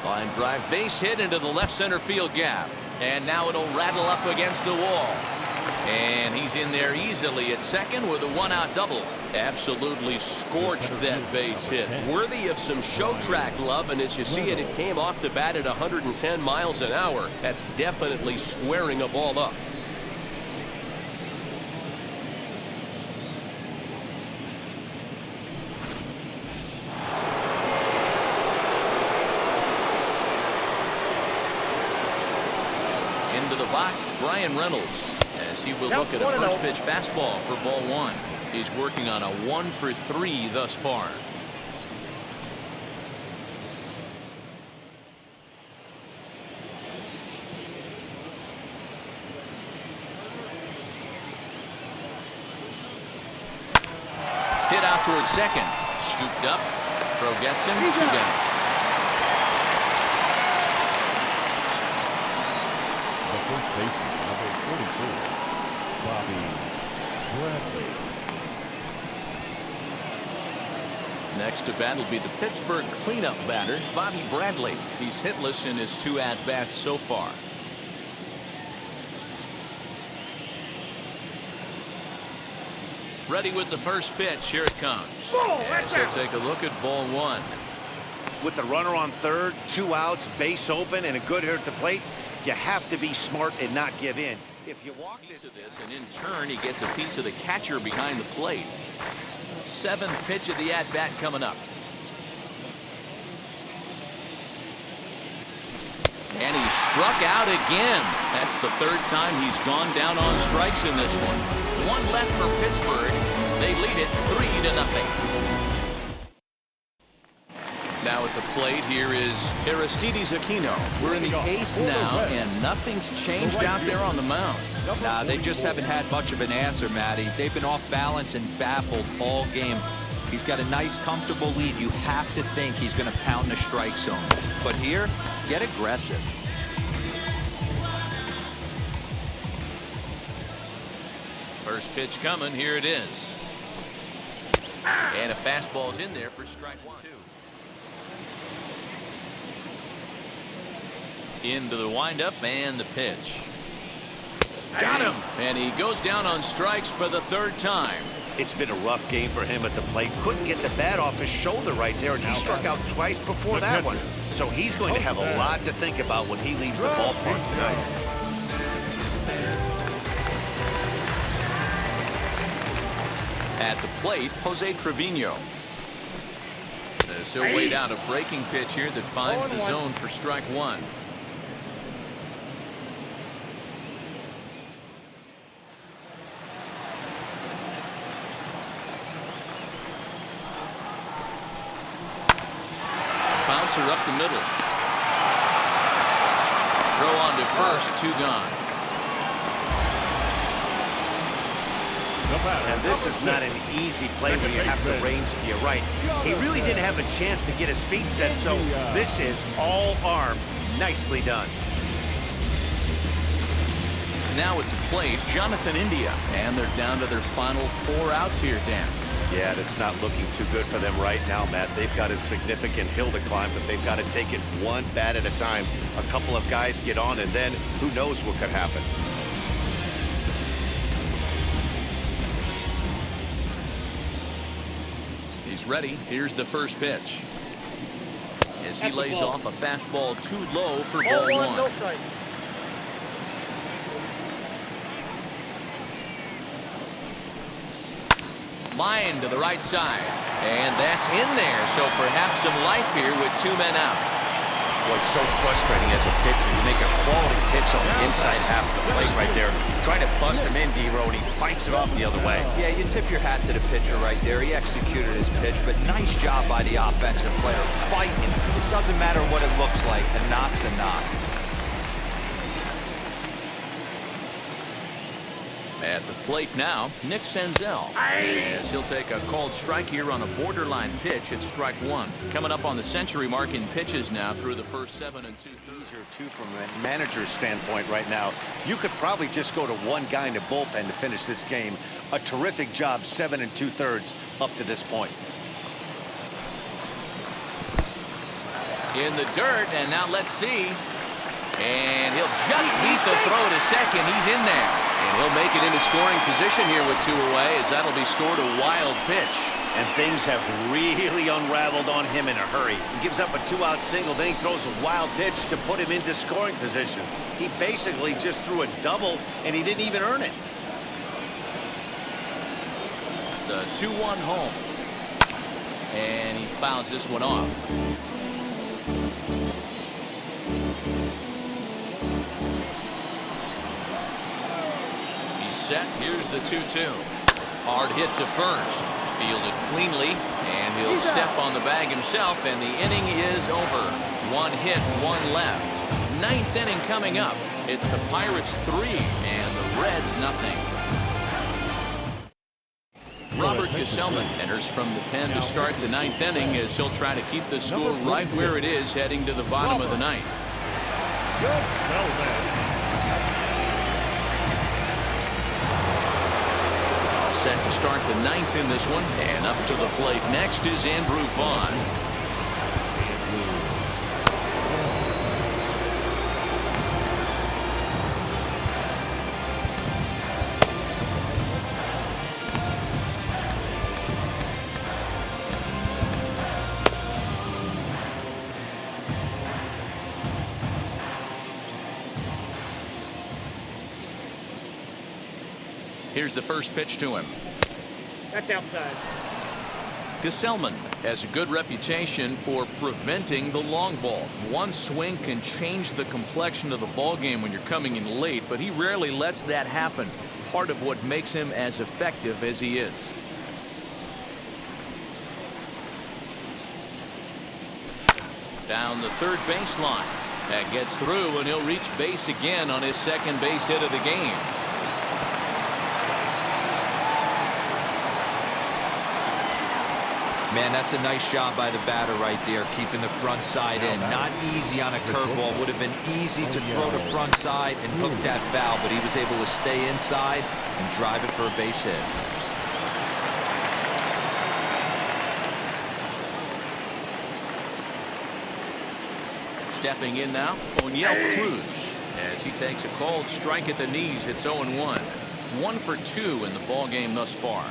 Line drive base hit into the left center field gap. And now it'll rattle up against the wall. And he's in there easily at second with a 1-out double. Absolutely scorched that base hit. Worthy of some show track love, and as you see it, it came off the bat at 110 miles an hour. That's definitely squaring a ball up. Into the box, Brian Reynolds, as he will look at a first pitch fastball for ball 1. He's working on a 1 for 3 thus far. Hit out towards second. Scooped up. Throw gets him. 2 down. First baseman, number 44, Bobby Bradley. Next to bat will be the Pittsburgh cleanup batter, Bobby Bradley. He's hitless in his 2 at-bats so far. Ready with the first pitch. Here it comes. As he'll take a look at ball 1. With the runner on third, 2 outs, base open, and a good hitter at the plate, you have to be smart and not give in. If you walk this, and in turn, he gets a piece of the catcher behind the plate. 7th pitch of the at-bat coming up. And he struck out again. That's the 3rd time he's gone down on strikes in this one. 1 left for Pittsburgh. They lead it 3-0. Now at the plate, here is Aristides Aquino. We're in the 8th now, and nothing's changed out there on the mound. Nah, they just haven't had much of an answer, Matty. They've been off balance and baffled all game. He's got a nice, comfortable lead. You have to think he's going to pound the strike zone. But here, get aggressive. First pitch coming. Here it is. And a fastball's in there for strike 2. Into the windup and the pitch. Got him. And he goes down on strikes for the 3rd time. it's been a rough game for him at the plate. Couldn't get the bat off his shoulder right there, and he struck out twice before that one. So he's going to have a lot to think about when he leaves the ballpark tonight. At the plate, Jose Trevino. As he'll wait out a breaking pitch here that finds the zone for strike one. Bouncer up the middle. Throw on to first, 2 gone. And this is not an easy play when you have to range to your right. He really didn't have a chance to get his feet set, so this is all arm. Nicely done. Now at the plate, Jonathan India. And they're down to their final 4 outs here, Dan. Yeah, that's not looking too good for them right now, Matt. They've got a significant hill to climb, but they've got to take it one bat at a time. A couple of guys get on, and then who knows what could happen. He's ready. Here's the first pitch. As he lays off a fastball too low for ball one. No strike. Line to the right side. And that's in there. So perhaps some life here with 2 men out. Boy, so frustrating as a pitcher. You make a quality pitch on the inside half of the plate right there. Try to bust him in, D-Row, and he fights it off the other way. Yeah, you tip your hat to the pitcher right there. He executed his pitch, but nice job by the offensive player. Fighting. It doesn't matter what it looks like. A knock's a knock. At the plate now, Nick Senzel. As he'll take a called strike here on a borderline pitch at strike one. Coming up on the century mark in pitches now through the first 7 2/3. Easier, too, from a manager's standpoint right now. You could probably just go to one guy in the bullpen to finish this game. A terrific job, 7 2/3 up to this point. In the dirt, and now let's see. And he'll just beat the throw to second. He's in there. And he'll make it into scoring position here with 2 away, as that'll be scored a wild pitch. And things have really unraveled on him in a hurry. He gives up a 2-out single, then he throws a wild pitch to put him into scoring position. He basically just threw a double, and he didn't even earn it. The 2-1 home. And he fouls this one off. Set. Here's the 2-2. Hard hit to first. Fielded cleanly, and he'll step on the bag himself, and the inning is over. 1 hit, 1 left. 9th inning coming up. It's the Pirates 3 and the Reds nothing. Robert Gesellman enters from the pen to start the 9th inning, as he'll try to keep the score right where it is heading to the bottom of the 9th. Set to start the 9th in this one, and up to the plate next is Andrew Vaughn. Here's the first pitch to him. That's outside. Gesellman has a good reputation for preventing the long ball. One swing can change the complexion of the ball game when you're coming in late, but he rarely lets that happen. Part of what makes him as effective as he is. Down the third baseline. That gets through, and he'll reach base again on his second base hit of the game. Man, that's a nice job by the batter right there, keeping the front side in. Not easy on a curveball. Would have been easy to throw the front side and hook that foul, but he was able to stay inside and drive it for a base hit. Stepping in now, O'Neill Cruz, as he takes a called strike at the knees. It's 0-1. 1 for 2 in the ball game thus far.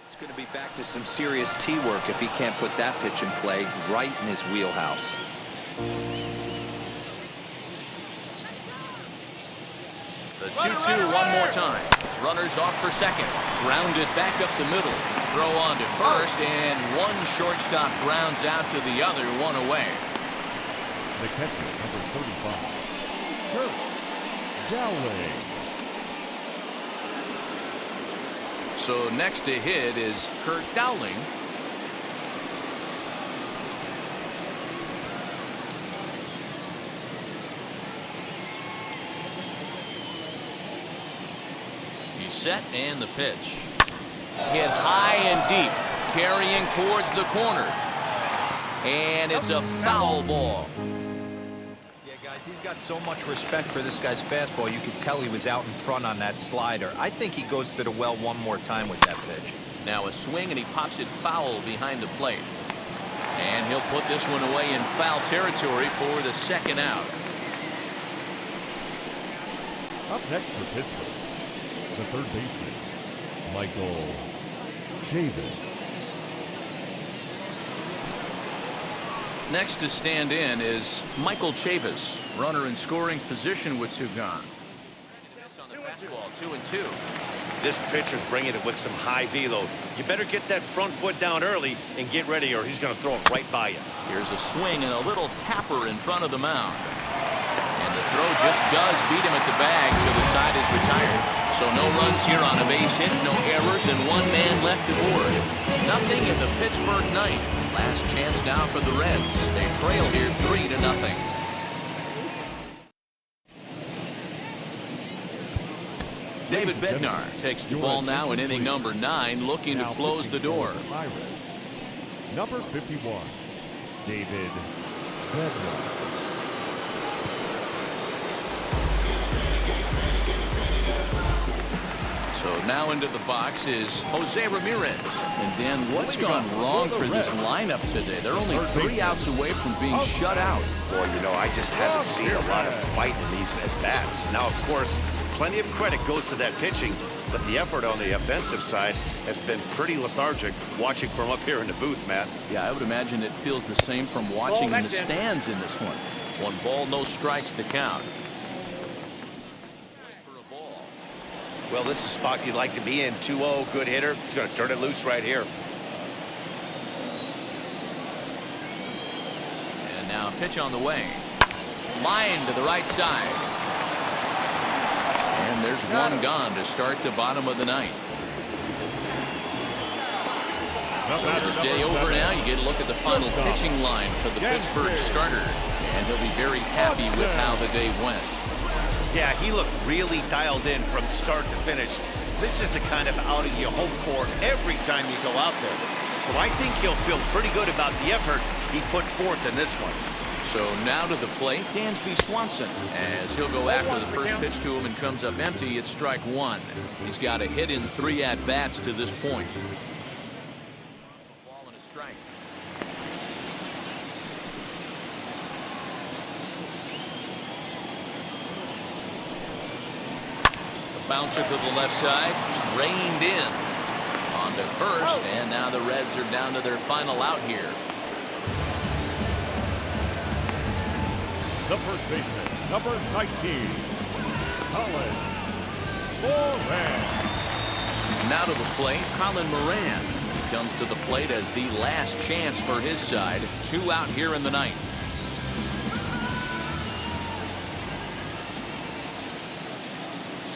It's going to be back to some serious tee work if he can't put that pitch in play right in his wheelhouse. The 2-2 one more time. Runners off for second. Grounded back up the middle. Throw on to first, and one shortstop grounds out to the other, 1 away. The catcher, number 35, Kurt Dowling. So next to hit is Kurt Dowling. He's set, and the pitch. Hit high and deep, carrying towards the corner. And it's a foul ball. Yeah, guys, He's got so much respect for this guy's fastball. You could tell he was out in front on that slider. I think he goes to the well one more time with that pitch. Now a swing, and he pops it foul behind the plate. And he'll put this one away in foul territory for the second out. Up next for Pittsburgh, the third baseman, Michael Chavis. Next to stand in is Michael Chavis, runner in scoring position with two gone. On the fastball, 2-2. This pitcher's bringing it with some high velo. You better get that front foot down early and get ready, or he's going to throw it right by you. Here's a swing and a little tapper in front of the mound. And the throw just does beat him at the bag, so the side is retired. So no runs here on a base hit, no errors, and one man left aboard. Nothing in the Pittsburgh ninth. Last chance now for the Reds. They trail here 3-0. David Bednar takes the ball now in inning number 9, looking to close the door. Number 51, David Bednar. So now into the box is Jose Ramirez. And Dan, what's gone wrong for this lineup today? They're only 3 outs away from being shut out. Boy, you know, I just haven't seen a lot of fight in these at-bats. Now, of course, plenty of credit goes to that pitching, but the effort on the offensive side has been pretty lethargic watching from up here in the booth, Matt. Yeah, I would imagine it feels the same from watching in the stands in this one. 1 ball, no strikes, the count. Well, this is a spot you'd like to be in. 2-0, good hitter. He's going to turn it loose right here. And now pitch on the way. Line to the right side. And there's one gone to start the bottom of the ninth. So with this day over now, you get a look at the final pitching line for the Pittsburgh starter. And he'll be very happy with how the day went. Yeah, he looked really dialed in from start to finish. This is the kind of outing you hope for every time you go out there. So I think he'll feel pretty good about the effort he put forth in this one. So now to the plate, Dansby Swanson, as he'll go after the first pitch to him and comes up empty. It's strike 1. He's got a hit in 3 at-bats to this point. Ball and a strike. Bouncer to the left side, reined in on to first, and now the Reds are down to their final out here. The first baseman, number 19, Colin Moran. Now to the plate, Colin Moran. He comes to the plate as the last chance for his side. 2 out here in the ninth.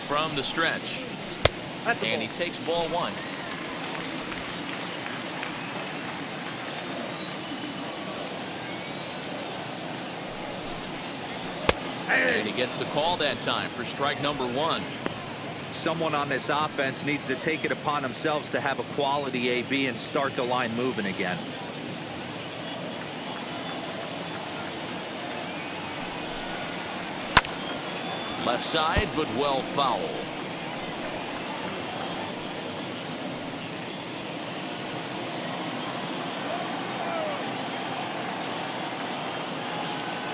From the stretch, and he takes ball 1. And he gets the call that time for strike number 1. Someone on this offense needs to take it upon themselves to have a quality AB and start the line moving again. Left side, but well foul.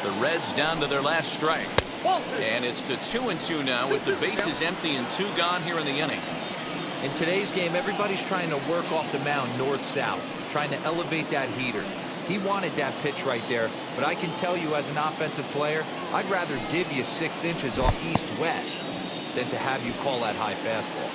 The Reds down to their last strike. And it's to 2-2 now with the bases empty and 2 gone here in the inning. In today's game, everybody's trying to work off the mound north-south, trying to elevate that heater. He wanted that pitch right there, but I can tell you as an offensive player, I'd rather give you 6 inches off east-west than to have you call that high fastball.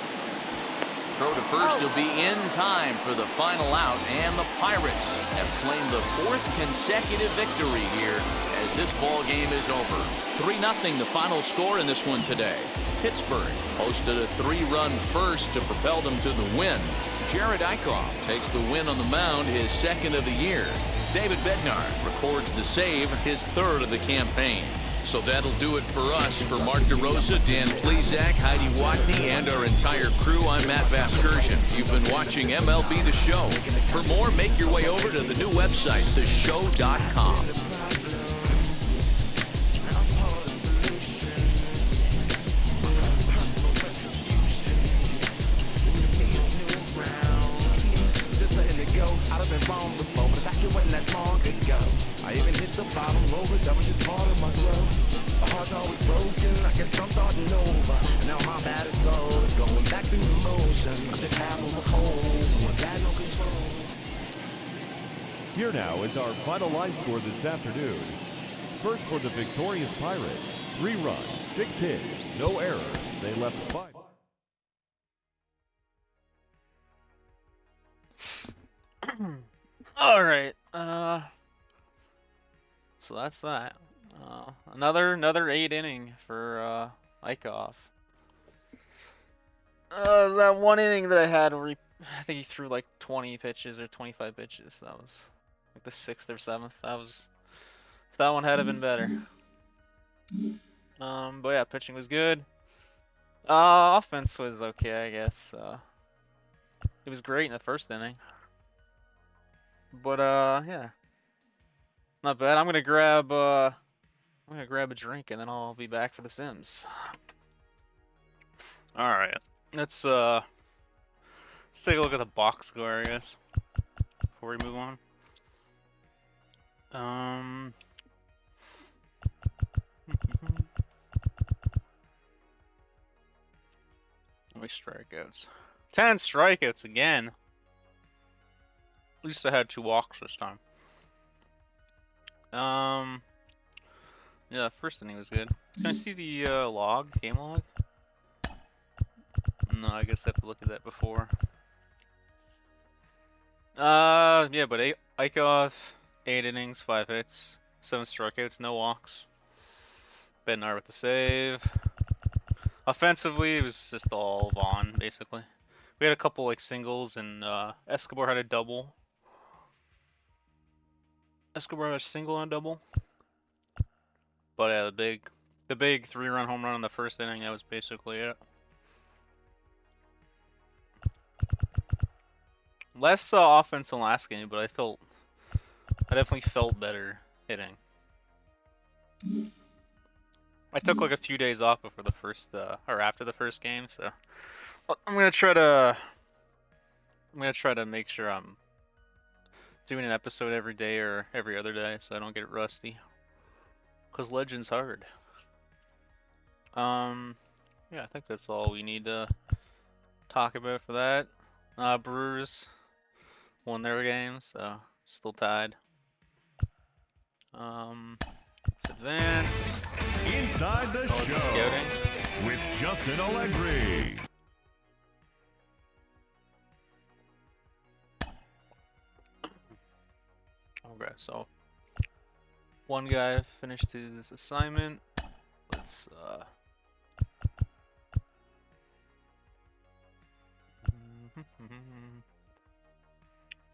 Throw to first, he'll be in time for the final out, and the Pirates have claimed the 4th consecutive victory here as this ball game is over. 3-0 the final score in this one today. Pittsburgh posted a 3-run first to propel them to the win. Jared Eichhoff takes the win on the mound, his 2nd of the year. David Bednar records the save, his 3rd of the campaign. So that'll do it for us. For Mark DeRosa, Dan Plesac, Heidi Watney, and our entire crew, I'm Matt Vasgersian. You've been watching MLB The Show. For more, make your way over to the new website, theshow.com. was broken, I guess I'm starting over. Now my battered soul is going back through the motions. Just half of a whole, was had no control. Here now is our final line score this afternoon. First for the victorious Pirates, 3 runs, 6 hits, no errors. They left 5. All right. So that's that. Another 8 inning for Eichhoff. That one inning that I had where I think he threw like 20 pitches or 25 pitches. That was like the 6th or 7th. That one had been better. But yeah, pitching was good. Offense was okay, I guess. It was great in the first inning. But yeah, not bad. I'm gonna grab a drink and then I'll be back for the Sims. All right, let's take a look at the box score, I guess, before we move on. How many strikeouts? 10 strikeouts again. At least I had 2 walks this time. Yeah, first inning was good. Can I see the game log? No, I guess I have to look at that before. Yeah, but Eichhoff, 8 innings, 5 hits, 7 strikeouts, no walks. Bednar with the save. Offensively, it was just all Vaughn, basically. We had a couple like singles, and Escobar had a double. Escobar had a single and a double. But yeah, the big 3-run home run in the first inning, that was basically it. Less offense than last game, but I definitely felt better hitting. I took like a few days off before the first or after the first game, so I'm gonna try to make sure I'm doing an episode every day or every other day, so I don't get rusty. 'Cause Legend's hard. Yeah, I think that's all we need to talk about for that. Brewers won their game, so still tied. Let's advance. Inside the show scouting with Justin Allegri. Okay, so one guy finished his assignment. Let's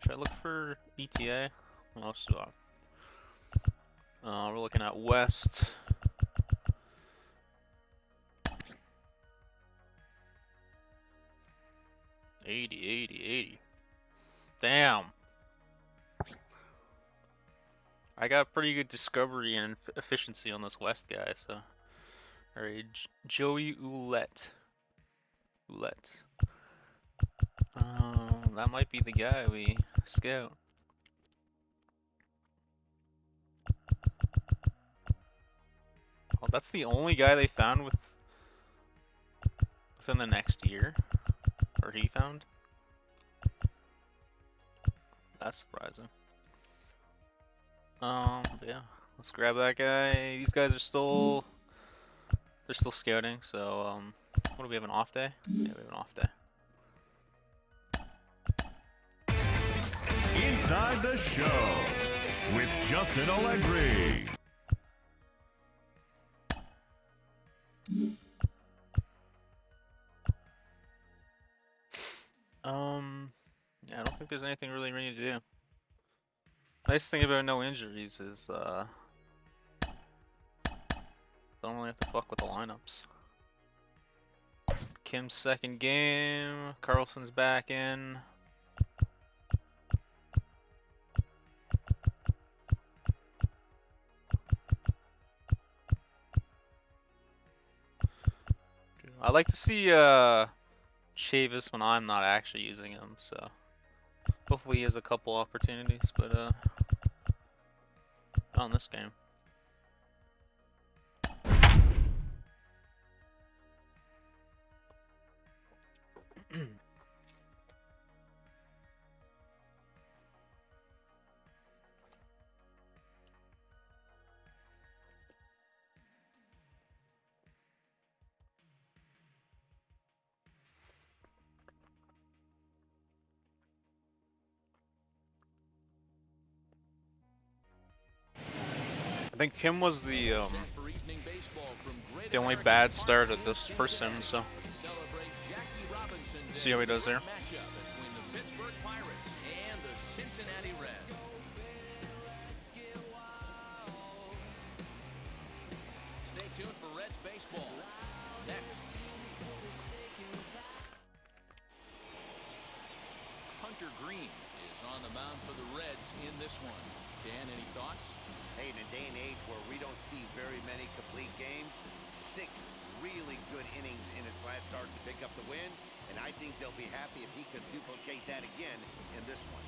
should I look for ETA? Oh, so we're looking at West. $80. Damn. I got pretty good discovery and efficiency on this West guy, so. Alright, Joey Ouellette. That might be the guy we scout. Oh, that's the only guy they found within the next year? Or he found? That's surprising. Yeah, let's grab that guy. These guys are still scouting, so what do we have, an off day? Yeah, we have an off day. Inside the show with Justin Allegri. Yeah, I don't think there's anything really we need to do. Nice thing about no injuries is don't really have to fuck with the lineups. Kim's second game, Carlson's back in. I like to see Chavis when I'm not actually using him, so hopefully he has a couple opportunities, but not in this game. I think Kim was the Set for evening baseball from Great only American bad Park start at in this first sim, Cincinnati. so We celebrate Jackie Robinson Day see how he does there. matchup between the Pittsburgh Pirates and the Cincinnati Reds. Stay tuned for Reds baseball. Next. Hunter Green is on the mound for the Reds in this one. Dan, any thoughts? Hey, in a day and age where we don't see very many complete games, 6 really good innings in his last start to pick up the win, and I think they'll be happy if he could duplicate that again in this one.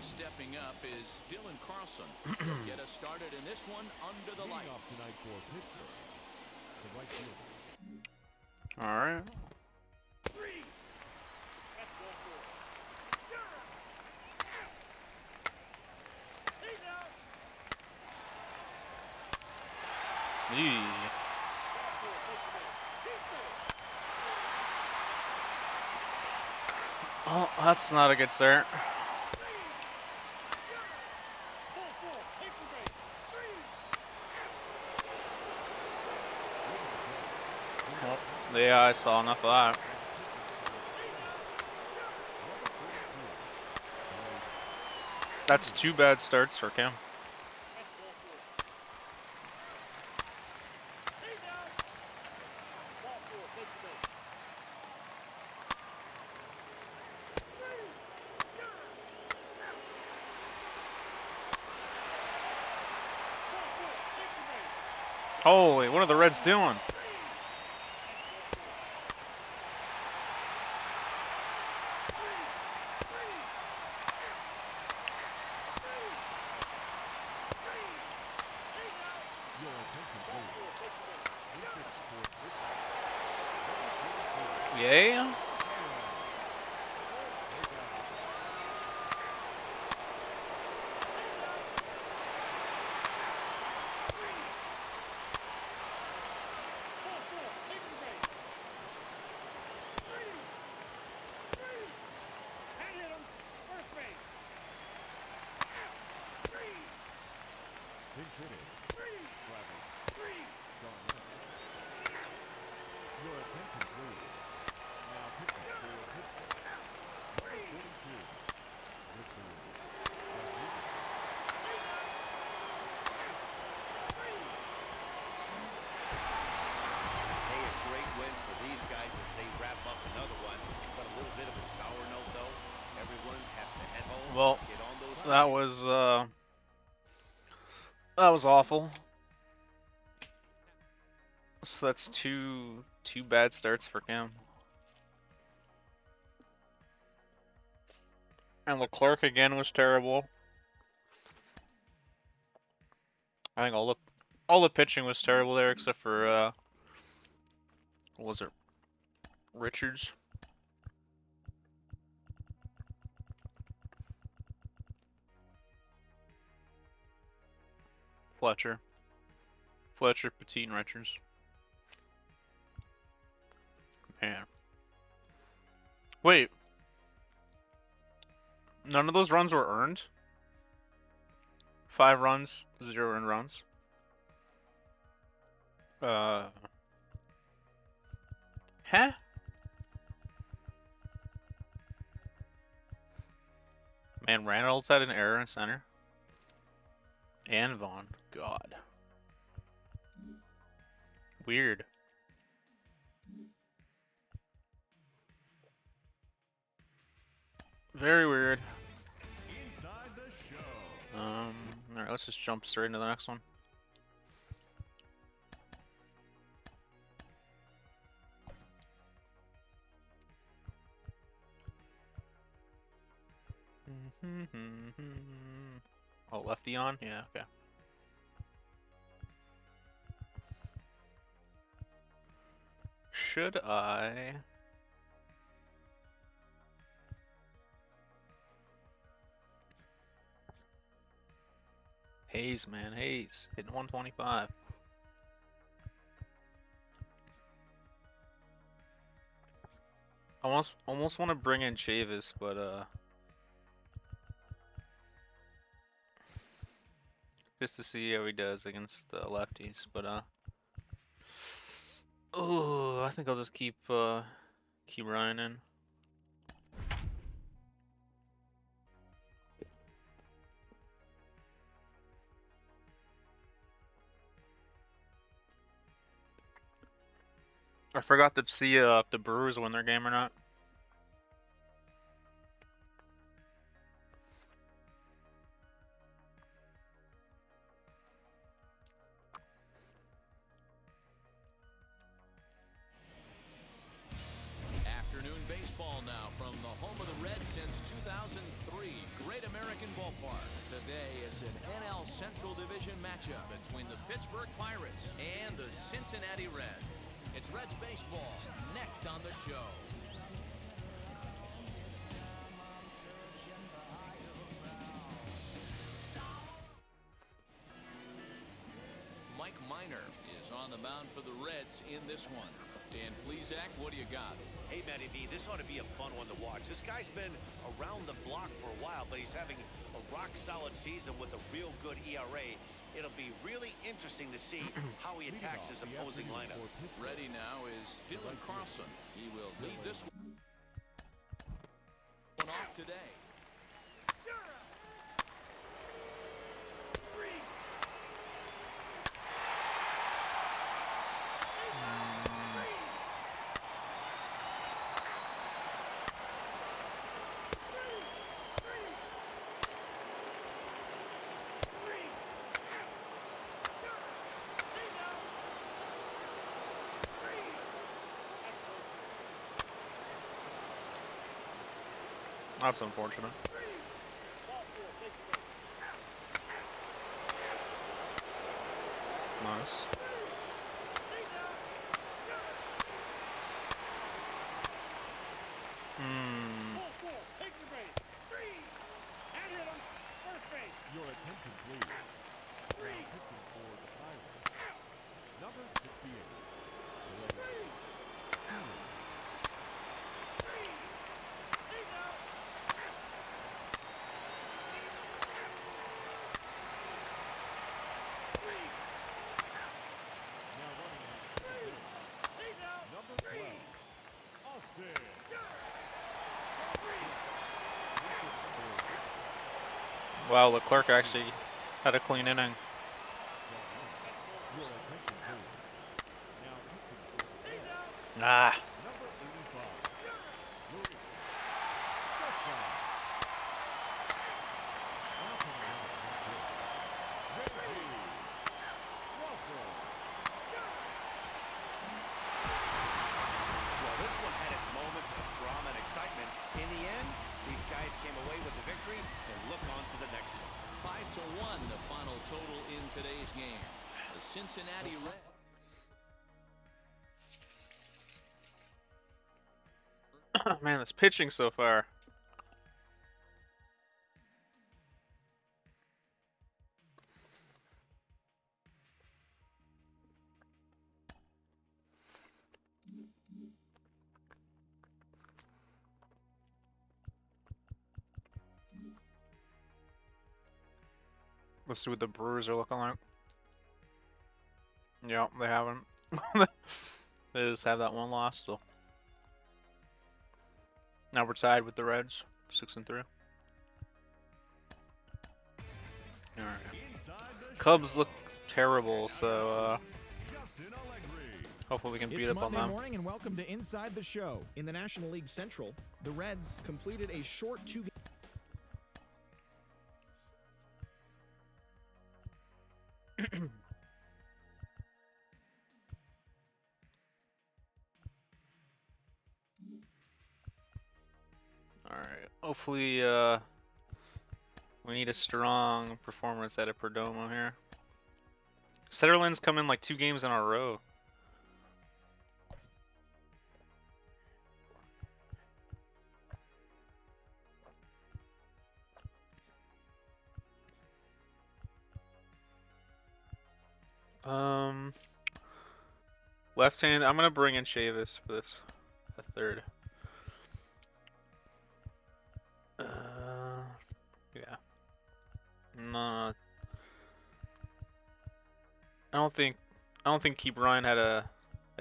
Stepping up is Dylan Carlson. He'll get us started in this one under the Leading off lights. tonight for Pittsburgh, the right fielder. All right. Yee. Oh, that's not a good start. Oh, yeah, I saw enough of that. That's 2 bad starts for Kim. Holy, what are the Reds doing? Yay? Your attention, please. Now pitching for Pittsburgh, number 42, Richard Rodriguez. Hey, a great win for these guys as they wrap up another one. But a little bit of a sour note, though. Everyone has to head home. Well, Get on those that was awful. So that's two bad starts for Kim. And Leclerc again was terrible. I think all the pitching was terrible there except for what was it? Richards. Fletcher, Petit, and Richards. Man. Wait. None of those runs were earned? 5 runs, 0 earned runs. Huh? Man, Reynolds had an error in center. And Vaughn. God. Weird. Very weird. Inside the show. Alright, let's just jump straight into the next one. Oh, lefty on? Yeah, okay. Should I... Hayes, man, Hayes. Hitting 125. Almost want to bring in Chavis, but just to see how he does against lefties. But oh, I think I'll just keep Ryan in. I forgot to see if the Brewers win their game or not. Afternoon baseball now from the home of the Reds since 2003, Great American Ballpark. Today it's an NL Central Division matchup between the Pittsburgh Pirates and the Cincinnati Reds. It's Reds baseball next on the show. Mike Minor is on the mound for the Reds in this one. Dan Plesac, what do you got? Hey, Matty B, this ought to be a fun one to watch. This guy's been around the block for a while, but he's having a rock-solid season with a real good ERA. It'll be really interesting to see how he attacks his opposing lineup. Ready now is Dylan Carlson. He will lead this one off today. That's unfortunate. Nice. Your attention, please. Pitching for the Pirates, number 68. Number 12, Austin. Wow, Leclerc actually had a clean inning. Nah. This one had its moments of drama and excitement. In the end, these guys came away with the victory and look on to the next one. 5-1, the final total in today's game. The Cincinnati Reds. Man, this pitching so far. Let's see what the Brewers are looking like. Yeah, they haven't. They just have that one loss still. Now we're tied with the Reds, 6-3. All right. Cubs look terrible, so hopefully we can beat up on them. It's Monday morning, and welcome to Inside the Show. In the National League Central, the Reds completed a short two-game. Alright, hopefully we need a strong performance out of Perdomo here. Setterland's come in like 2 games in a row. Left hand, I'm gonna bring in Chavis for this, the third. Yeah. No, I don't think Keep Ryan had a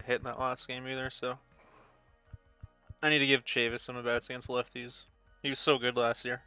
hit in that last game either, so I need to give Chavis some at-bats against lefties. He was so good last year.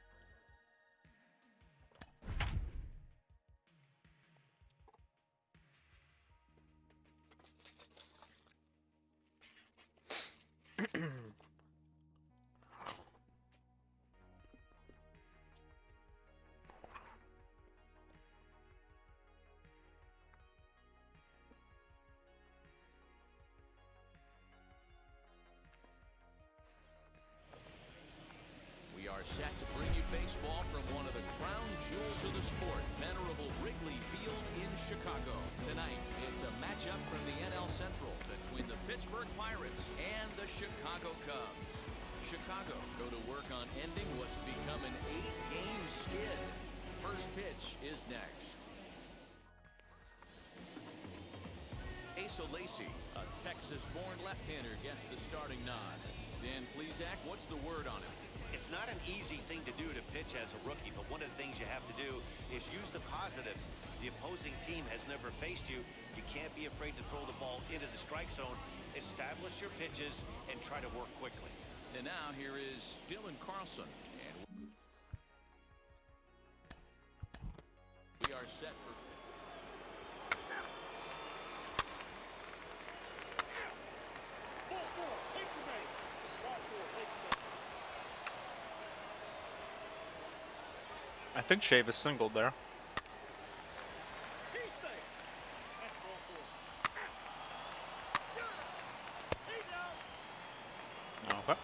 We are set to bring you baseball from one of the crown jewels of the sport, venerable Wrigley Field in Chicago. Tonight, it's a matchup from the NL Central between the Pittsburgh Pirates and the Chicago Cubs. Chicago go to work on ending what's become an 8-game skid. First pitch is next. Asa Lacy, a Texas-born left-hander, gets the starting nod. Dan Plesac, what's the word on it? It's not an easy thing to do to pitch as a rookie, but one of the things you have to do is use the positives. The opposing team has never faced you. You can't be afraid to throw the ball into the strike zone. Establish your pitches and try to work quickly. And now here is Dylan Carlson. And we are set for I think Chavis singled there. Okay.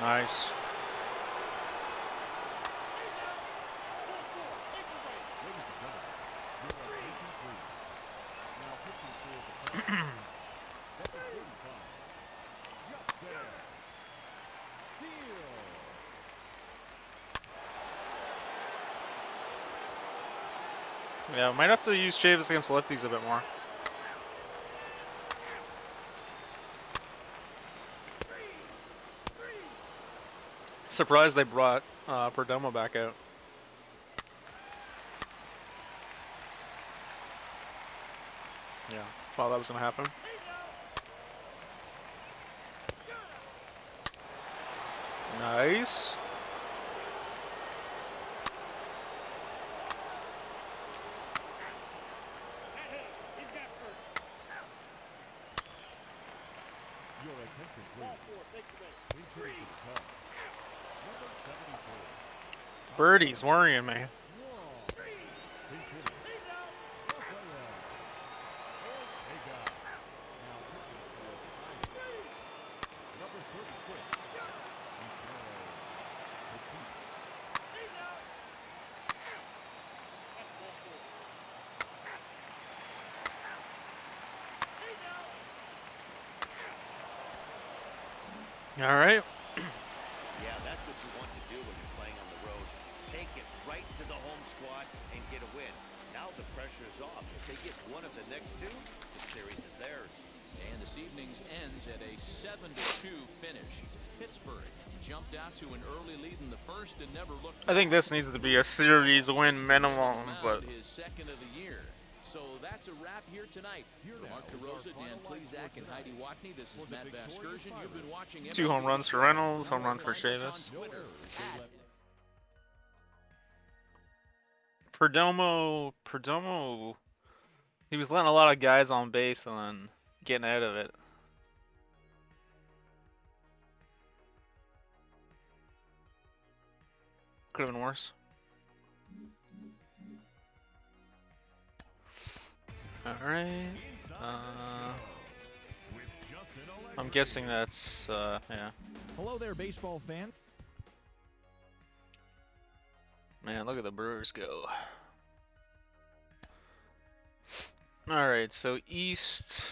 Nice. Yeah, might have to use Chavis against lefties a bit more. Surprised they brought Perdomo back out. Yeah, thought that was gonna happen. Nice. Birdie's worrying me. All right. Yeah, that's what you want to do when you're playing on the road. Take it right to the home squad and get a win. Now the pressure is off. If they get one of the next two, the series is theirs. And this evening's ends at a 7-2 finish. Pittsburgh jumped out to an early lead in the first and never looked. I think this needs to be a series win minimum, but his second of the year. So that's a wrap here tonight. For Mark DeRosa, Dan Plesac, and Heidi Watney, this is Matt Vasgersian. You've been watching MLB 2 home runs for Reynolds, home run for Chavis. Perdomo, he was letting a lot of guys on base and then getting out of it. Could have been worse. Alright. I'm guessing that's, yeah. Hello there, baseball fan. Man, look at the Brewers go. Alright, so East.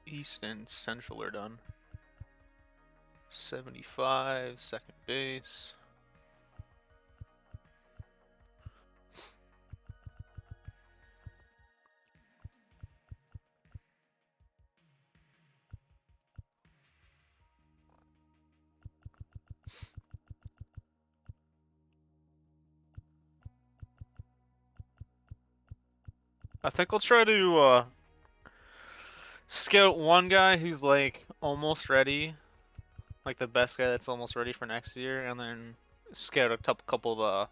East and Central are done. 75, second base. I think I'll try to scout one guy who's like almost ready, like the best guy that's almost ready for next year, and then scout a couple of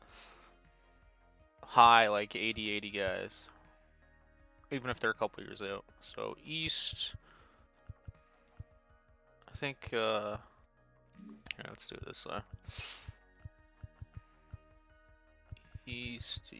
high like 80 guys, even if they're a couple years out. So East, I think. Here, let's do it this way. East.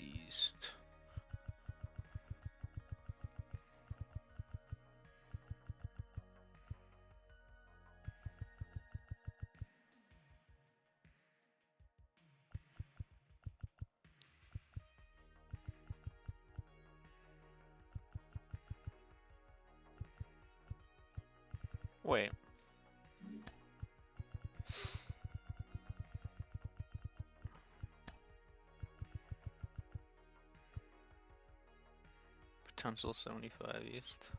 Wait. Potential 75 East.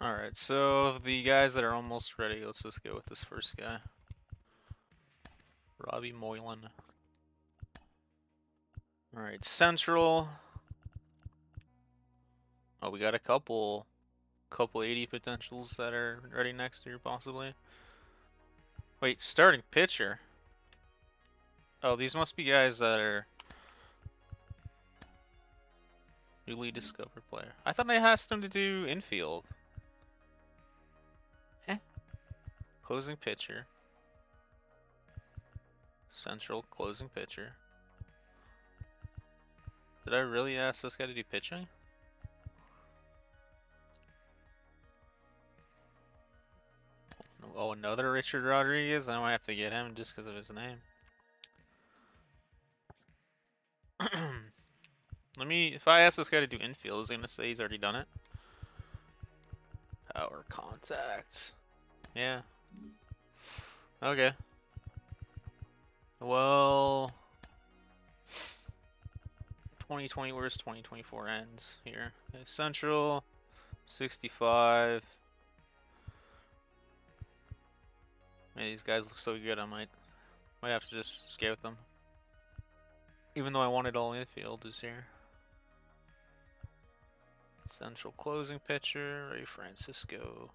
Alright, so the guys that are almost ready, let's just go with this first guy. Robbie Moylan. Alright, Central. Oh, we got a couple 80 potentials that are ready next year, possibly. Wait, starting pitcher. Oh, these must be guys that are newly discovered player. I thought I asked them to do infield. Closing pitcher. Central closing pitcher. Did I really ask this guy to do pitching? Oh, another Richard Rodriguez? I might have to get him just because of his name. If I ask this guy to do infield, is he gonna say he's already done it? Power contact. Yeah. Okay. Well, 2020, where's 2024 ends here? Okay, Central, 65. Man, these guys look so good. I might have to just scout them. Even though I wanted all infielders here. Central closing pitcher, Ray Francisco.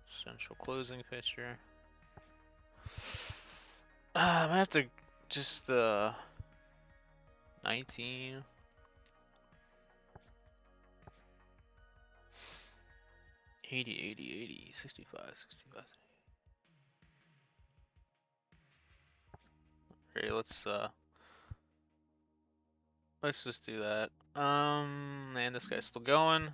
Central closing pitcher. I might have to just 19. $80, 65. Okay, let's just do that. And this guy's still going.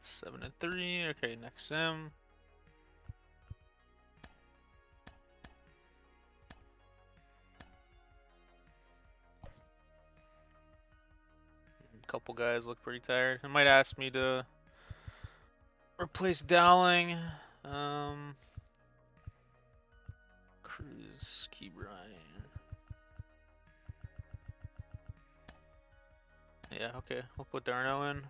7 and 3. Okay, next sim. A couple guys look pretty tired. It might ask me to replace Dowling. Cruz, Key Bryan. Yeah, okay. We'll put Darno in.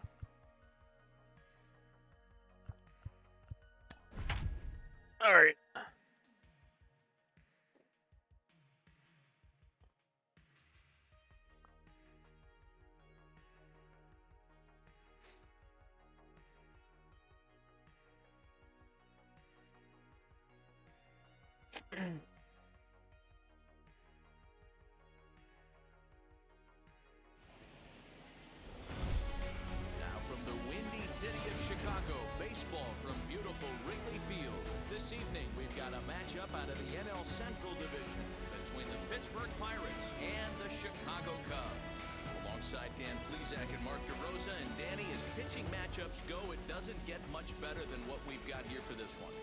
Alright. Now from the windy city of Chicago, baseball from beautiful Wrigley Field. This evening, we've got a matchup out of the NL Central Division between the Pittsburgh Pirates and the Chicago Cubs. Alongside Dan Plesac and Mark DeRosa, and Danny, as pitching matchups go, it doesn't get much better than what we've got here for this one.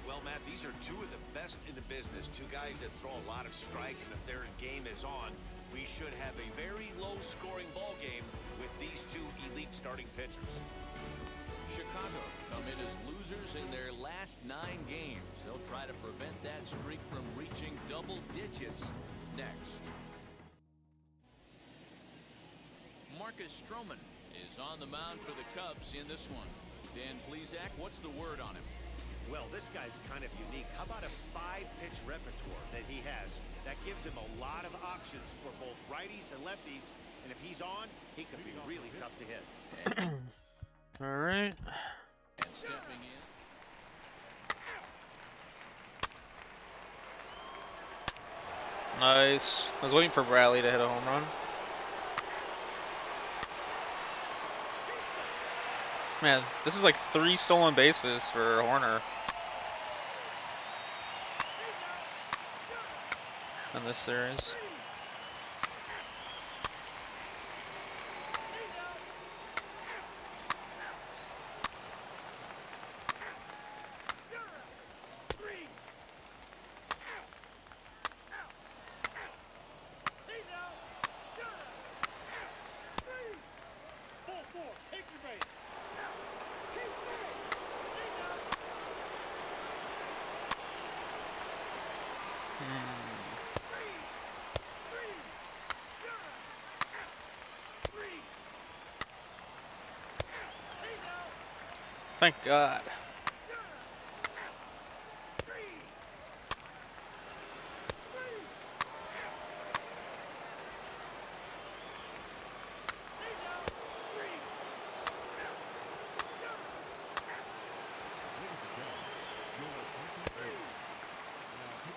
Well, Matt, these are two of the best in the business. Two guys that throw a lot of strikes, and if their game is on, we should have a very low-scoring ball game with these two elite starting pitchers. Chicago come in as losers in their last 9 games. They'll try to prevent that streak from reaching double digits next. Marcus Stroman is on the mound for the Cubs in this one. Dan Plesac, what's the word on him? Well, this guy's kind of unique. How about a 5-pitch repertoire that he has? That gives him a lot of options for both righties and lefties. And if he's on, he could be really tough to hit. All right. And stepping in. Nice. I was waiting for Bradley to hit a home run. Man, this is like 3 stolen bases for Horner in this series. Thank God.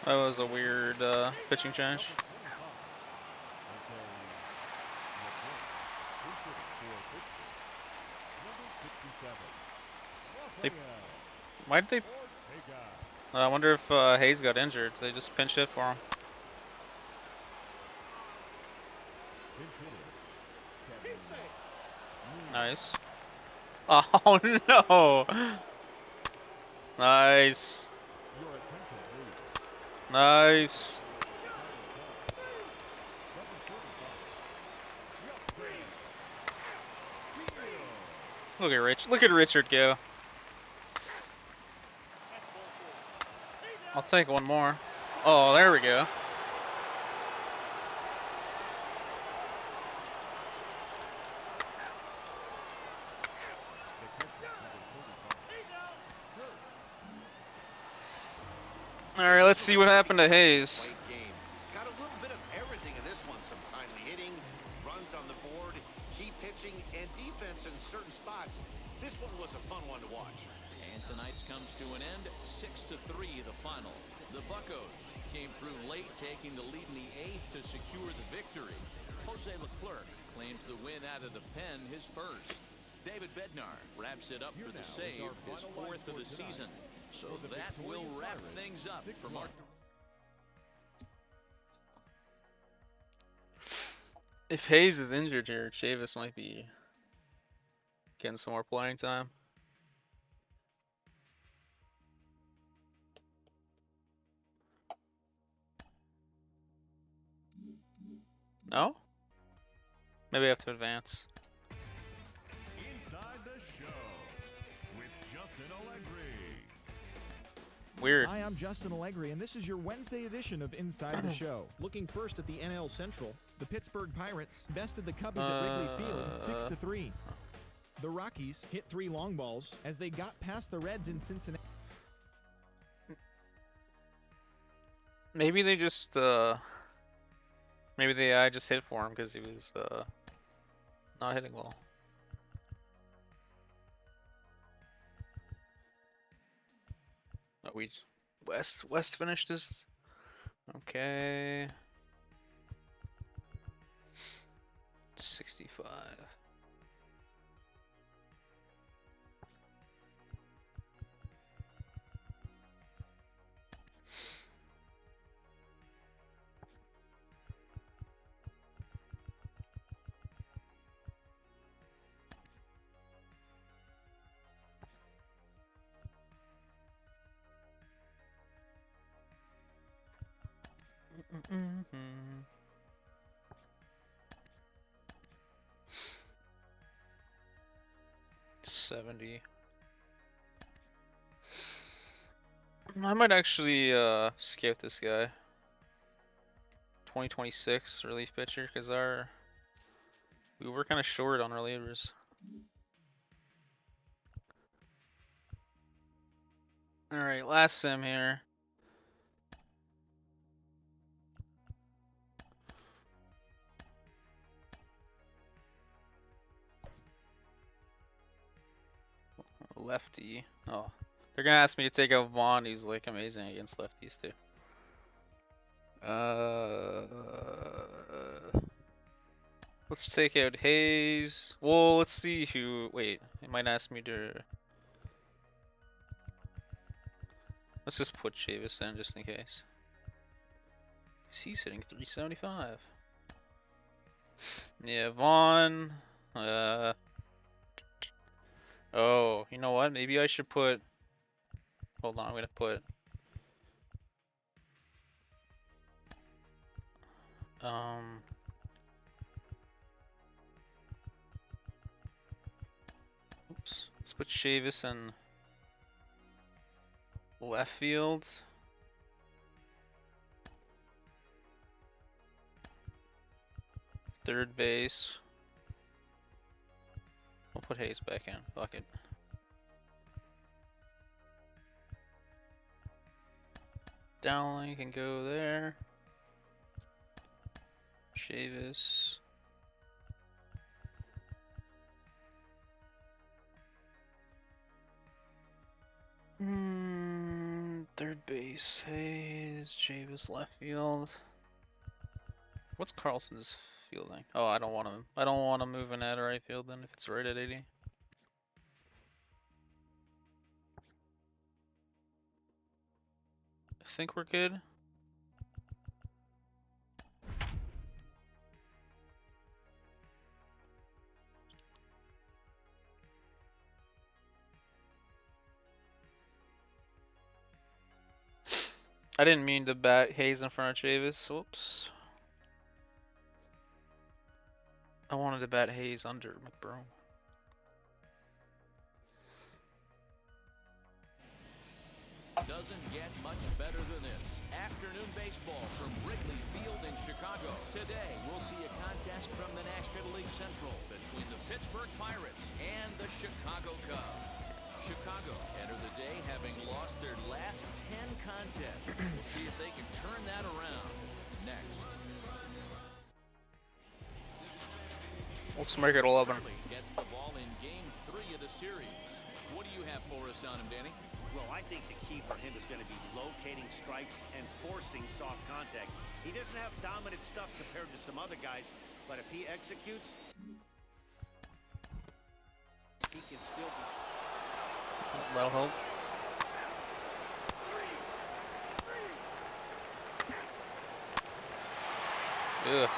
That was a weird pitching change. Why did they? I wonder if Hayes got injured. They just pinch hit for him. Nice. Oh no! Nice. Nice. Look at Rich. Look at Richard go. I'll take one more. Oh, there we go. All right, let's see what happened to Hayes. Got a little bit of everything in this one. Some timely hitting, runs on the board, key pitching, and defense in certain spots. This one was a fun one to watch. And tonight's comes to an end, 6-3 the final. The Buccos came through late, taking the lead in the 8th to secure the victory. Jose Leclerc claims the win out of the pen, his first. David Bednar wraps it up for the save, his 4th of the season. So that will wrap things up for Mark. If Hayes is injured here, Chavis might be getting some more playing time. No? Maybe I have to advance. Inside the show with Justin Allegri. Weird. Hi, I'm Justin Allegri, and this is your Wednesday edition of Inside the Show. Looking first at the NL Central, the Pittsburgh Pirates bested the Cubbies at Wrigley Field 6-3. The Rockies hit 3 long balls as they got past the Reds in Cincinnati. Maybe they just maybe the AI just hit for him because he was not hitting well. Oh, West finished his Okay. 65. Mm-hmm. $70. I might actually skip this guy. 2026 relief pitcher, because we were kind of short on relievers. All right, last sim here. Lefty. Oh, they're gonna ask me to take out Vaughn. He's like amazing against lefties too. Let's take out Hayes. Well, let's see who. Wait, it might ask me to. Let's just put Chavis in just in case. He's hitting 375. Yeah, Vaughn. Oh, you know what? Maybe I should put. Hold on, I'm gonna put. Oops. Let's put Chavis in left field. Third base. We'll put Hayes back in. Fuck it. Dowling can go there. Chavis. Third base, Hayes, Chavis left field. What's Carlson's fielding? Oh, I don't want to move in at right field then if it's right at 80. I think we're good. I didn't mean to bat Hayes in front of Chavis. Whoops. I wanted to bat Hayes under McBroom. Doesn't get much better than this. Afternoon baseball from Wrigley Field in Chicago. Today, we'll see a contest from the National League Central between the Pittsburgh Pirates and the Chicago Cubs. Chicago enter the day having lost their last 10 contests. We'll see if they can turn that around next. Let's make it 11. Gets the ball in game 3 of the series. What do you have for us on him, Danny? Well, I think the key for him is going to be locating strikes and forcing soft contact. He doesn't have dominant stuff compared to some other guys, but if he executes, he can still be. That'll help. Ugh.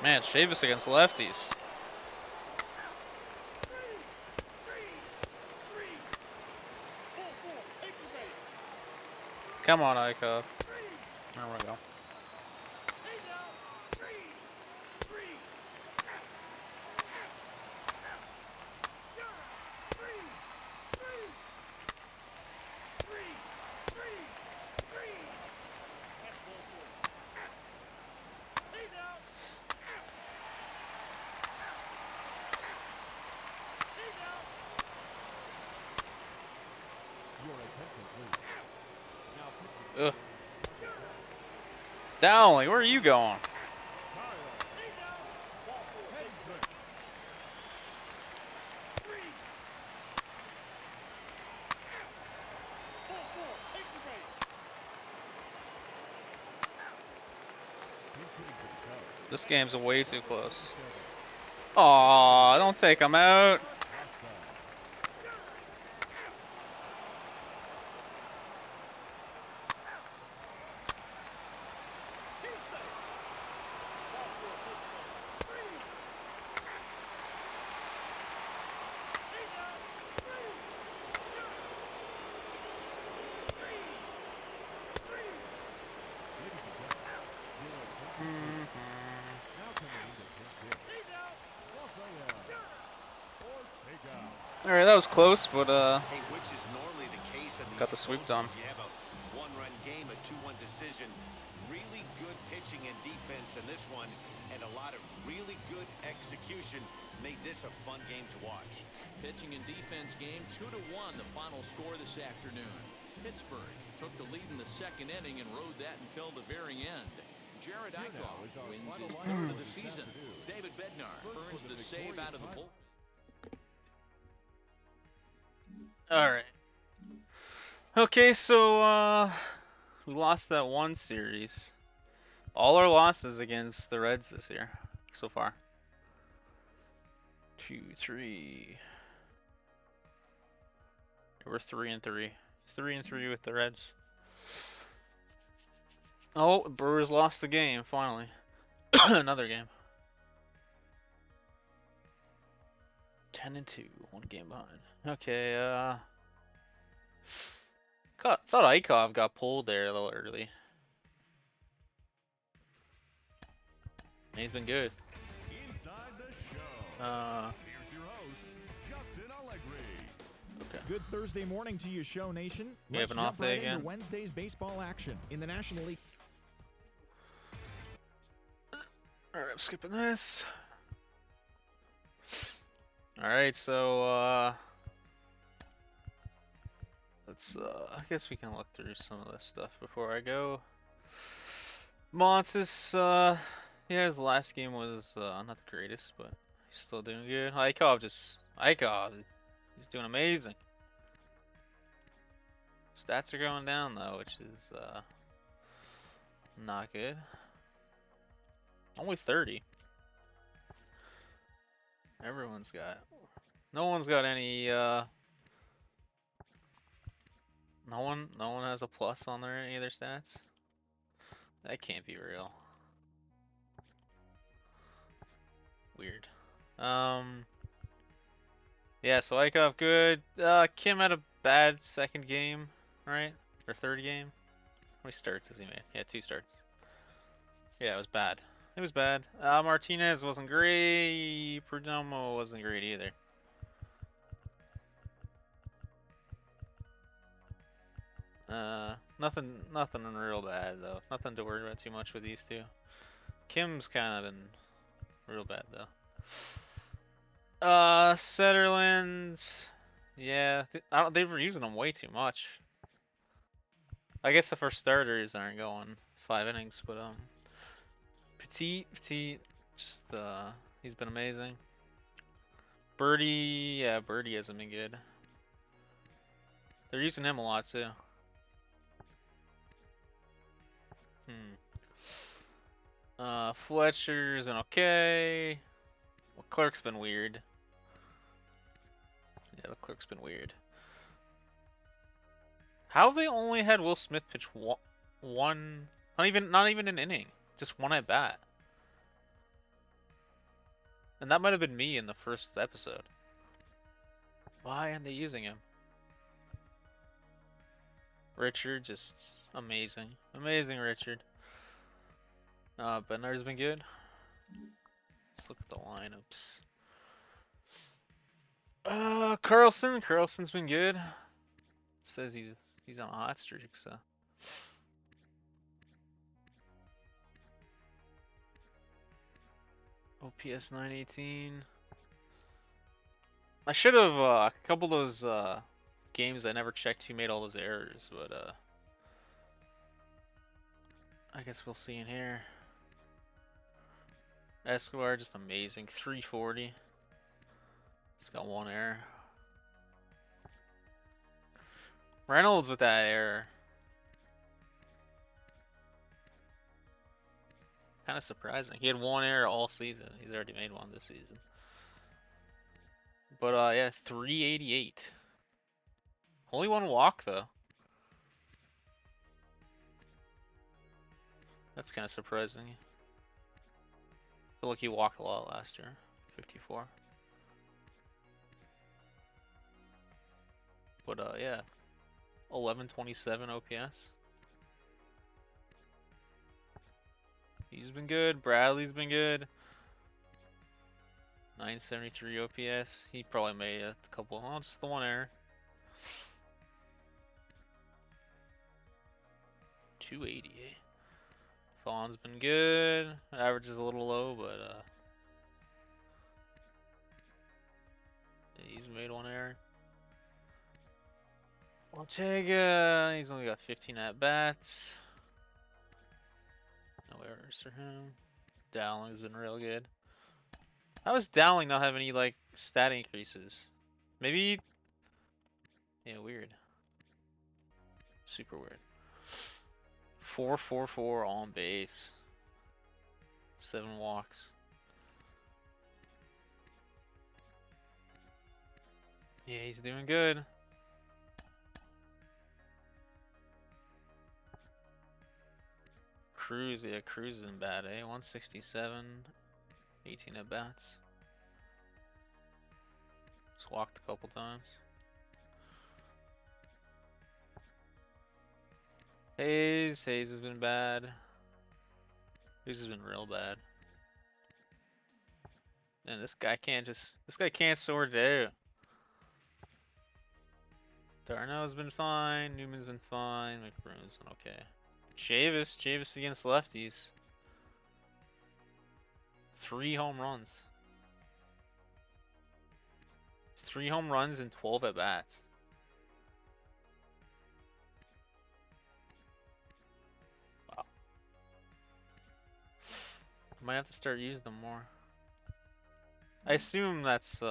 Man, Chavis against lefties. Come on, Icov. There we go. Ugh. Dowling, where are you going? This game's way too close. Aw, don't take him out. Alright, that was close, but Hey, which is normally the case in got the sweep done. You have a one-run game, a 2-1 decision. Really good pitching and defense in this one, and a lot of really good execution made this a fun game to watch. Pitching and defense game 2-1, the final score this afternoon. Pittsburgh took the lead in the second inning and rode that until the very end. Jared Eichhoff wins his third of the season. David Bednar earns the save out of the bullpen. Alright. Okay, so we lost that one series. All our losses against the Reds this year so far. 2, 3. We're 3-3. 3-3 with the Reds. Oh, Brewers lost the game finally. Another game. 10-2, one game behind. Okay, thought Eichhoff got pulled there a little early. He's been good. Inside the show. Here's your host, Justin Allegri. Okay. Good Thursday morning to you, Show Nation. We have Let's an off jump day right again. into Wednesday's baseball action in the National League. Alright, I'm skipping this. Alright, so let's I guess we can look through some of this stuff before I go. Montes, yeah, his last game was not the greatest, but he's still doing good. Eichhoff, he's doing amazing. Stats are going down though, which is not good. Only 30. No one's got any no one has a plus on any of their stats. That can't be real. Weird. Yeah, so Eichhoff good. Kim had a bad second game, right? Or third game? How many starts has he made? Yeah, 2 starts. Yeah, it was bad. It was bad. Martinez wasn't great. Perdomo wasn't great either. Nothing real bad though. Nothing to worry about too much with these two. Kim's kind of been real bad though. Setterlands, yeah, they were using them way too much. I guess if our starters aren't going 5 innings, but Petit, just he's been amazing. Birdie, yeah, Birdie hasn't been good. They're using him a lot too. Fletcher's been okay. Well, Clark's been weird. Yeah, the Clark's been weird. How have they only had Will Smith pitch one, not even an inning, just one at bat? And that might have been me in the first episode. Why aren't they using him? Richard, just amazing. Amazing, Richard. Bednar's been good. Let's look at the lineups. Carlson's been good. Says he's on a hot streak, so. OPS 918. I should have a couple of those games I never checked who made all those errors, but I guess we'll see in here. Escobar just amazing, 340. He's got 1 error. Reynolds with that error. Kind of surprising. He had 1 error all season. He's already made 1 this season. But yeah, 388. Only 1 walk though. That's kind of surprising. I feel like he walked a lot last year. 54. But yeah, 1127 OPS. He's been good. Bradley's been good. 973 OPS. He probably made a couple. Oh, just the 1 error. 280. Fawn's been good. Average is a little low, but he's made 1 error. Ortega, he's only got 15 at bats. No errors for him. Dowling's been real good. How does Dowling not have any like stat increases? Maybe. Yeah, weird. Super weird. 444 on base. 7 walks. Yeah, he's doing good. Cruz, yeah, Cruz isn't bad, eh? 167, 18 at bats. Just walked a couple times. Hayes has been bad. Hayes has been real bad. And this guy can't sort it out. Darno's been fine, Newman's been fine, McBroom's been okay. Chavis against lefties. 3 home runs. 3 home runs and 12 at bats. Wow. Might have to start using them more. I assume that's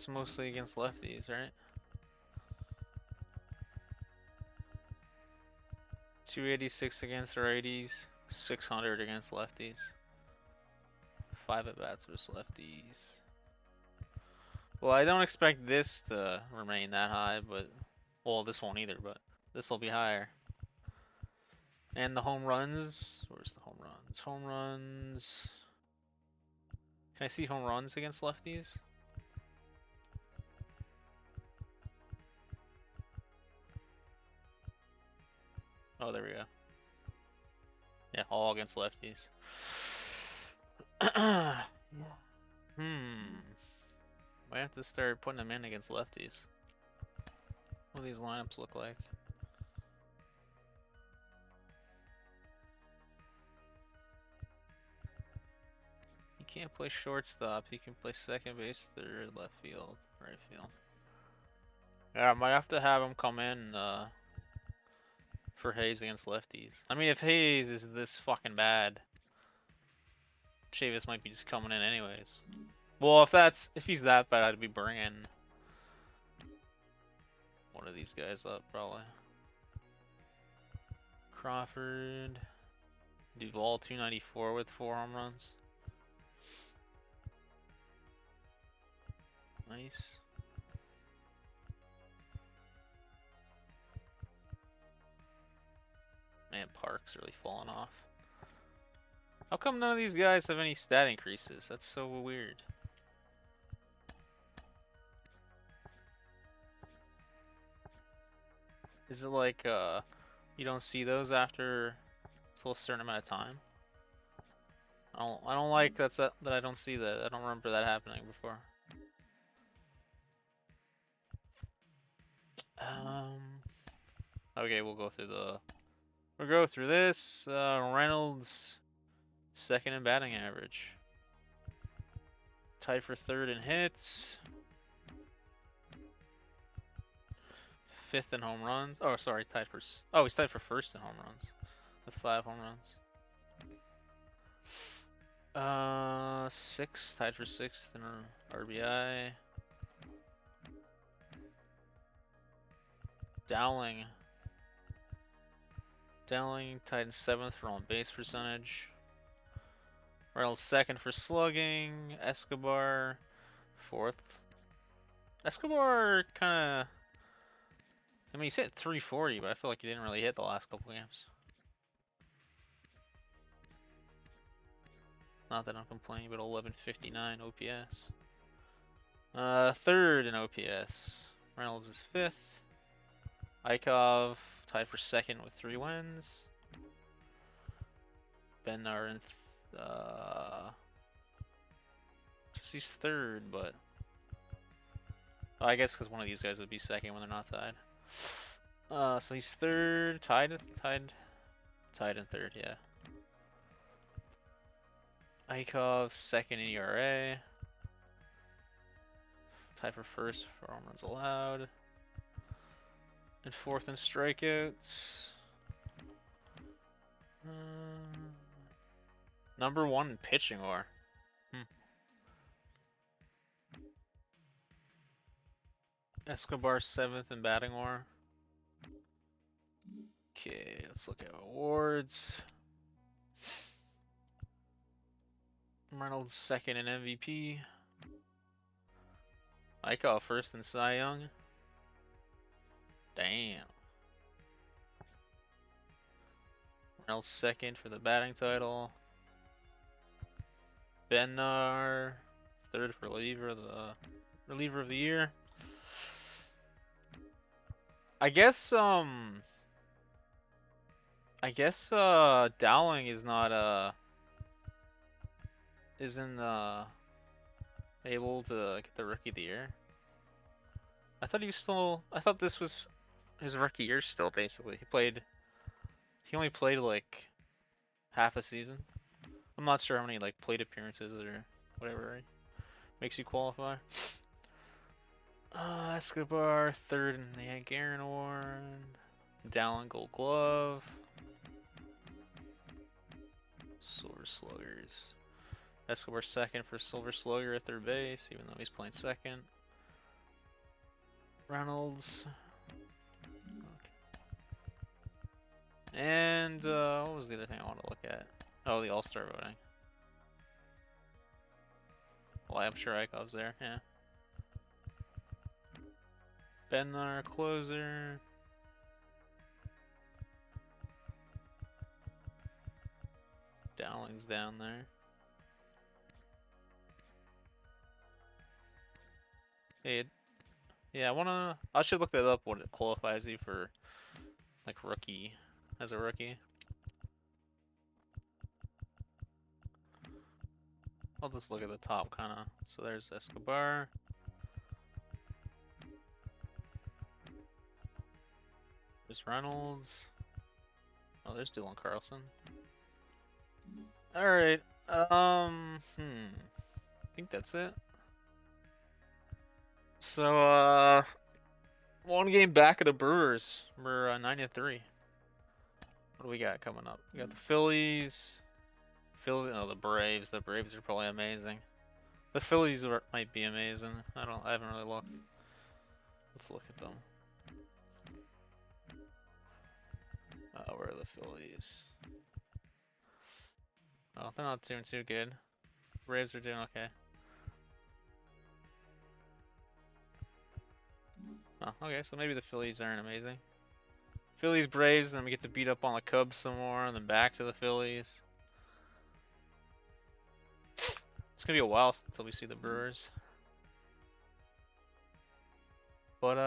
mostly against lefties, right? 286 against righties, 600 against lefties. 5 at bats versus lefties. Well, I don't expect this to remain that high, but well, this won't either, but this will be higher. And the home runs, where's the home runs? Home runs. Can I see home runs against lefties? Oh, there we go. Yeah, all against lefties. Yeah. Might have to start putting them in against lefties. What do these lineups look like? He can't play shortstop. He can play second base, third, left field, right field. Yeah, I might have to have him come in for Hayes against lefties. I mean, if Hayes is this fucking bad, Chavis might be just coming in anyways. Well, if he's that bad, I'd be bringing one of these guys up probably. Crawford, Duvall 294 with 4 home runs. Nice. Man, Park's really falling off. How come none of these guys have any stat increases? That's so weird. Is it like you don't see those after a certain amount of time? I don't like that I don't see that. I don't remember that happening before. Okay, we'll go through this. Reynolds, 2nd in batting average. Tied for 3rd in hits. 5th in home runs. Oh, sorry, he's tied for 1st in home runs with 5 home runs. 6, tied for 6th in RBI. Dowling tied in 7th for on base percentage. Rellings 2nd for slugging. Escobar 4th. Escobar kind of, I mean, he's hit 340, but I feel like he didn't really hit the last couple games. Not that I'm complaining, but 1159 OPS. 3rd in OPS. Reynolds is 5th. Ikov tied for 2nd with 3 wins. Bednar in he's 3rd, but I guess because one of these guys would be 2nd when they're not tied. So he's 3rd, tied in 3rd, yeah. Ikov 2nd in ERA. Tied for 1st for home runs allowed. And 4th in strikeouts. Number 1 in pitching WAR. Escobar 7th in batting WAR. Okay, let's look at awards. Reynolds 2nd in MVP. Ikov 1st in Cy Young. Damn. Reynolds 2nd for the batting title. Bednar 3rd for reliever of the year. I guess Dowling is not isn't able to get the rookie of the year. I thought this was his rookie year still, basically. He only played like half a season. I'm not sure how many like plate appearances or whatever makes you qualify. Escobar 3rd in the Hank Aaron Award. Dowling Gold Glove. Silver Sluggers. Escobar 2nd for Silver Slugger at 3rd base, even though he's playing 2nd. Reynolds. Okay. And what was the other thing I want to look at? Oh, the All-Star voting. Well, I'm sure Ikov's there, yeah. Bednar, closer. Dowling's down there. Hey, yeah, I should look that up, what it qualifies you for, like, rookie, as a rookie. I'll just look at the top, kinda. So there's Escobar. There's Reynolds. Oh, there's Dylan Carlson. Alright, I think that's it. So, 1 game back of the Brewers. We're 9-3. What do we got coming up? We got the Phillies. The Braves. The Braves are probably amazing. The Phillies might be amazing. I haven't really looked. Let's look at them. Where are the Phillies? Oh, they're not doing too good. Braves are doing okay. Oh, okay, so maybe the Phillies aren't amazing. Phillies, Braves, and then we get to beat up on the Cubs some more, and then back to the Phillies. It's gonna be a while until we see the Brewers. But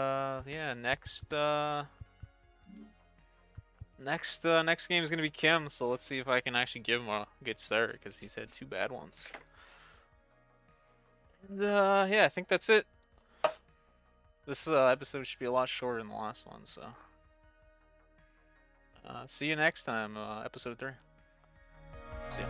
yeah, next game is gonna be Kim, so let's see if I can actually give him a good start, because he's had 2 bad ones. And yeah, I think that's it. This episode should be a lot shorter than the last one, so see you next time, episode 3. See ya.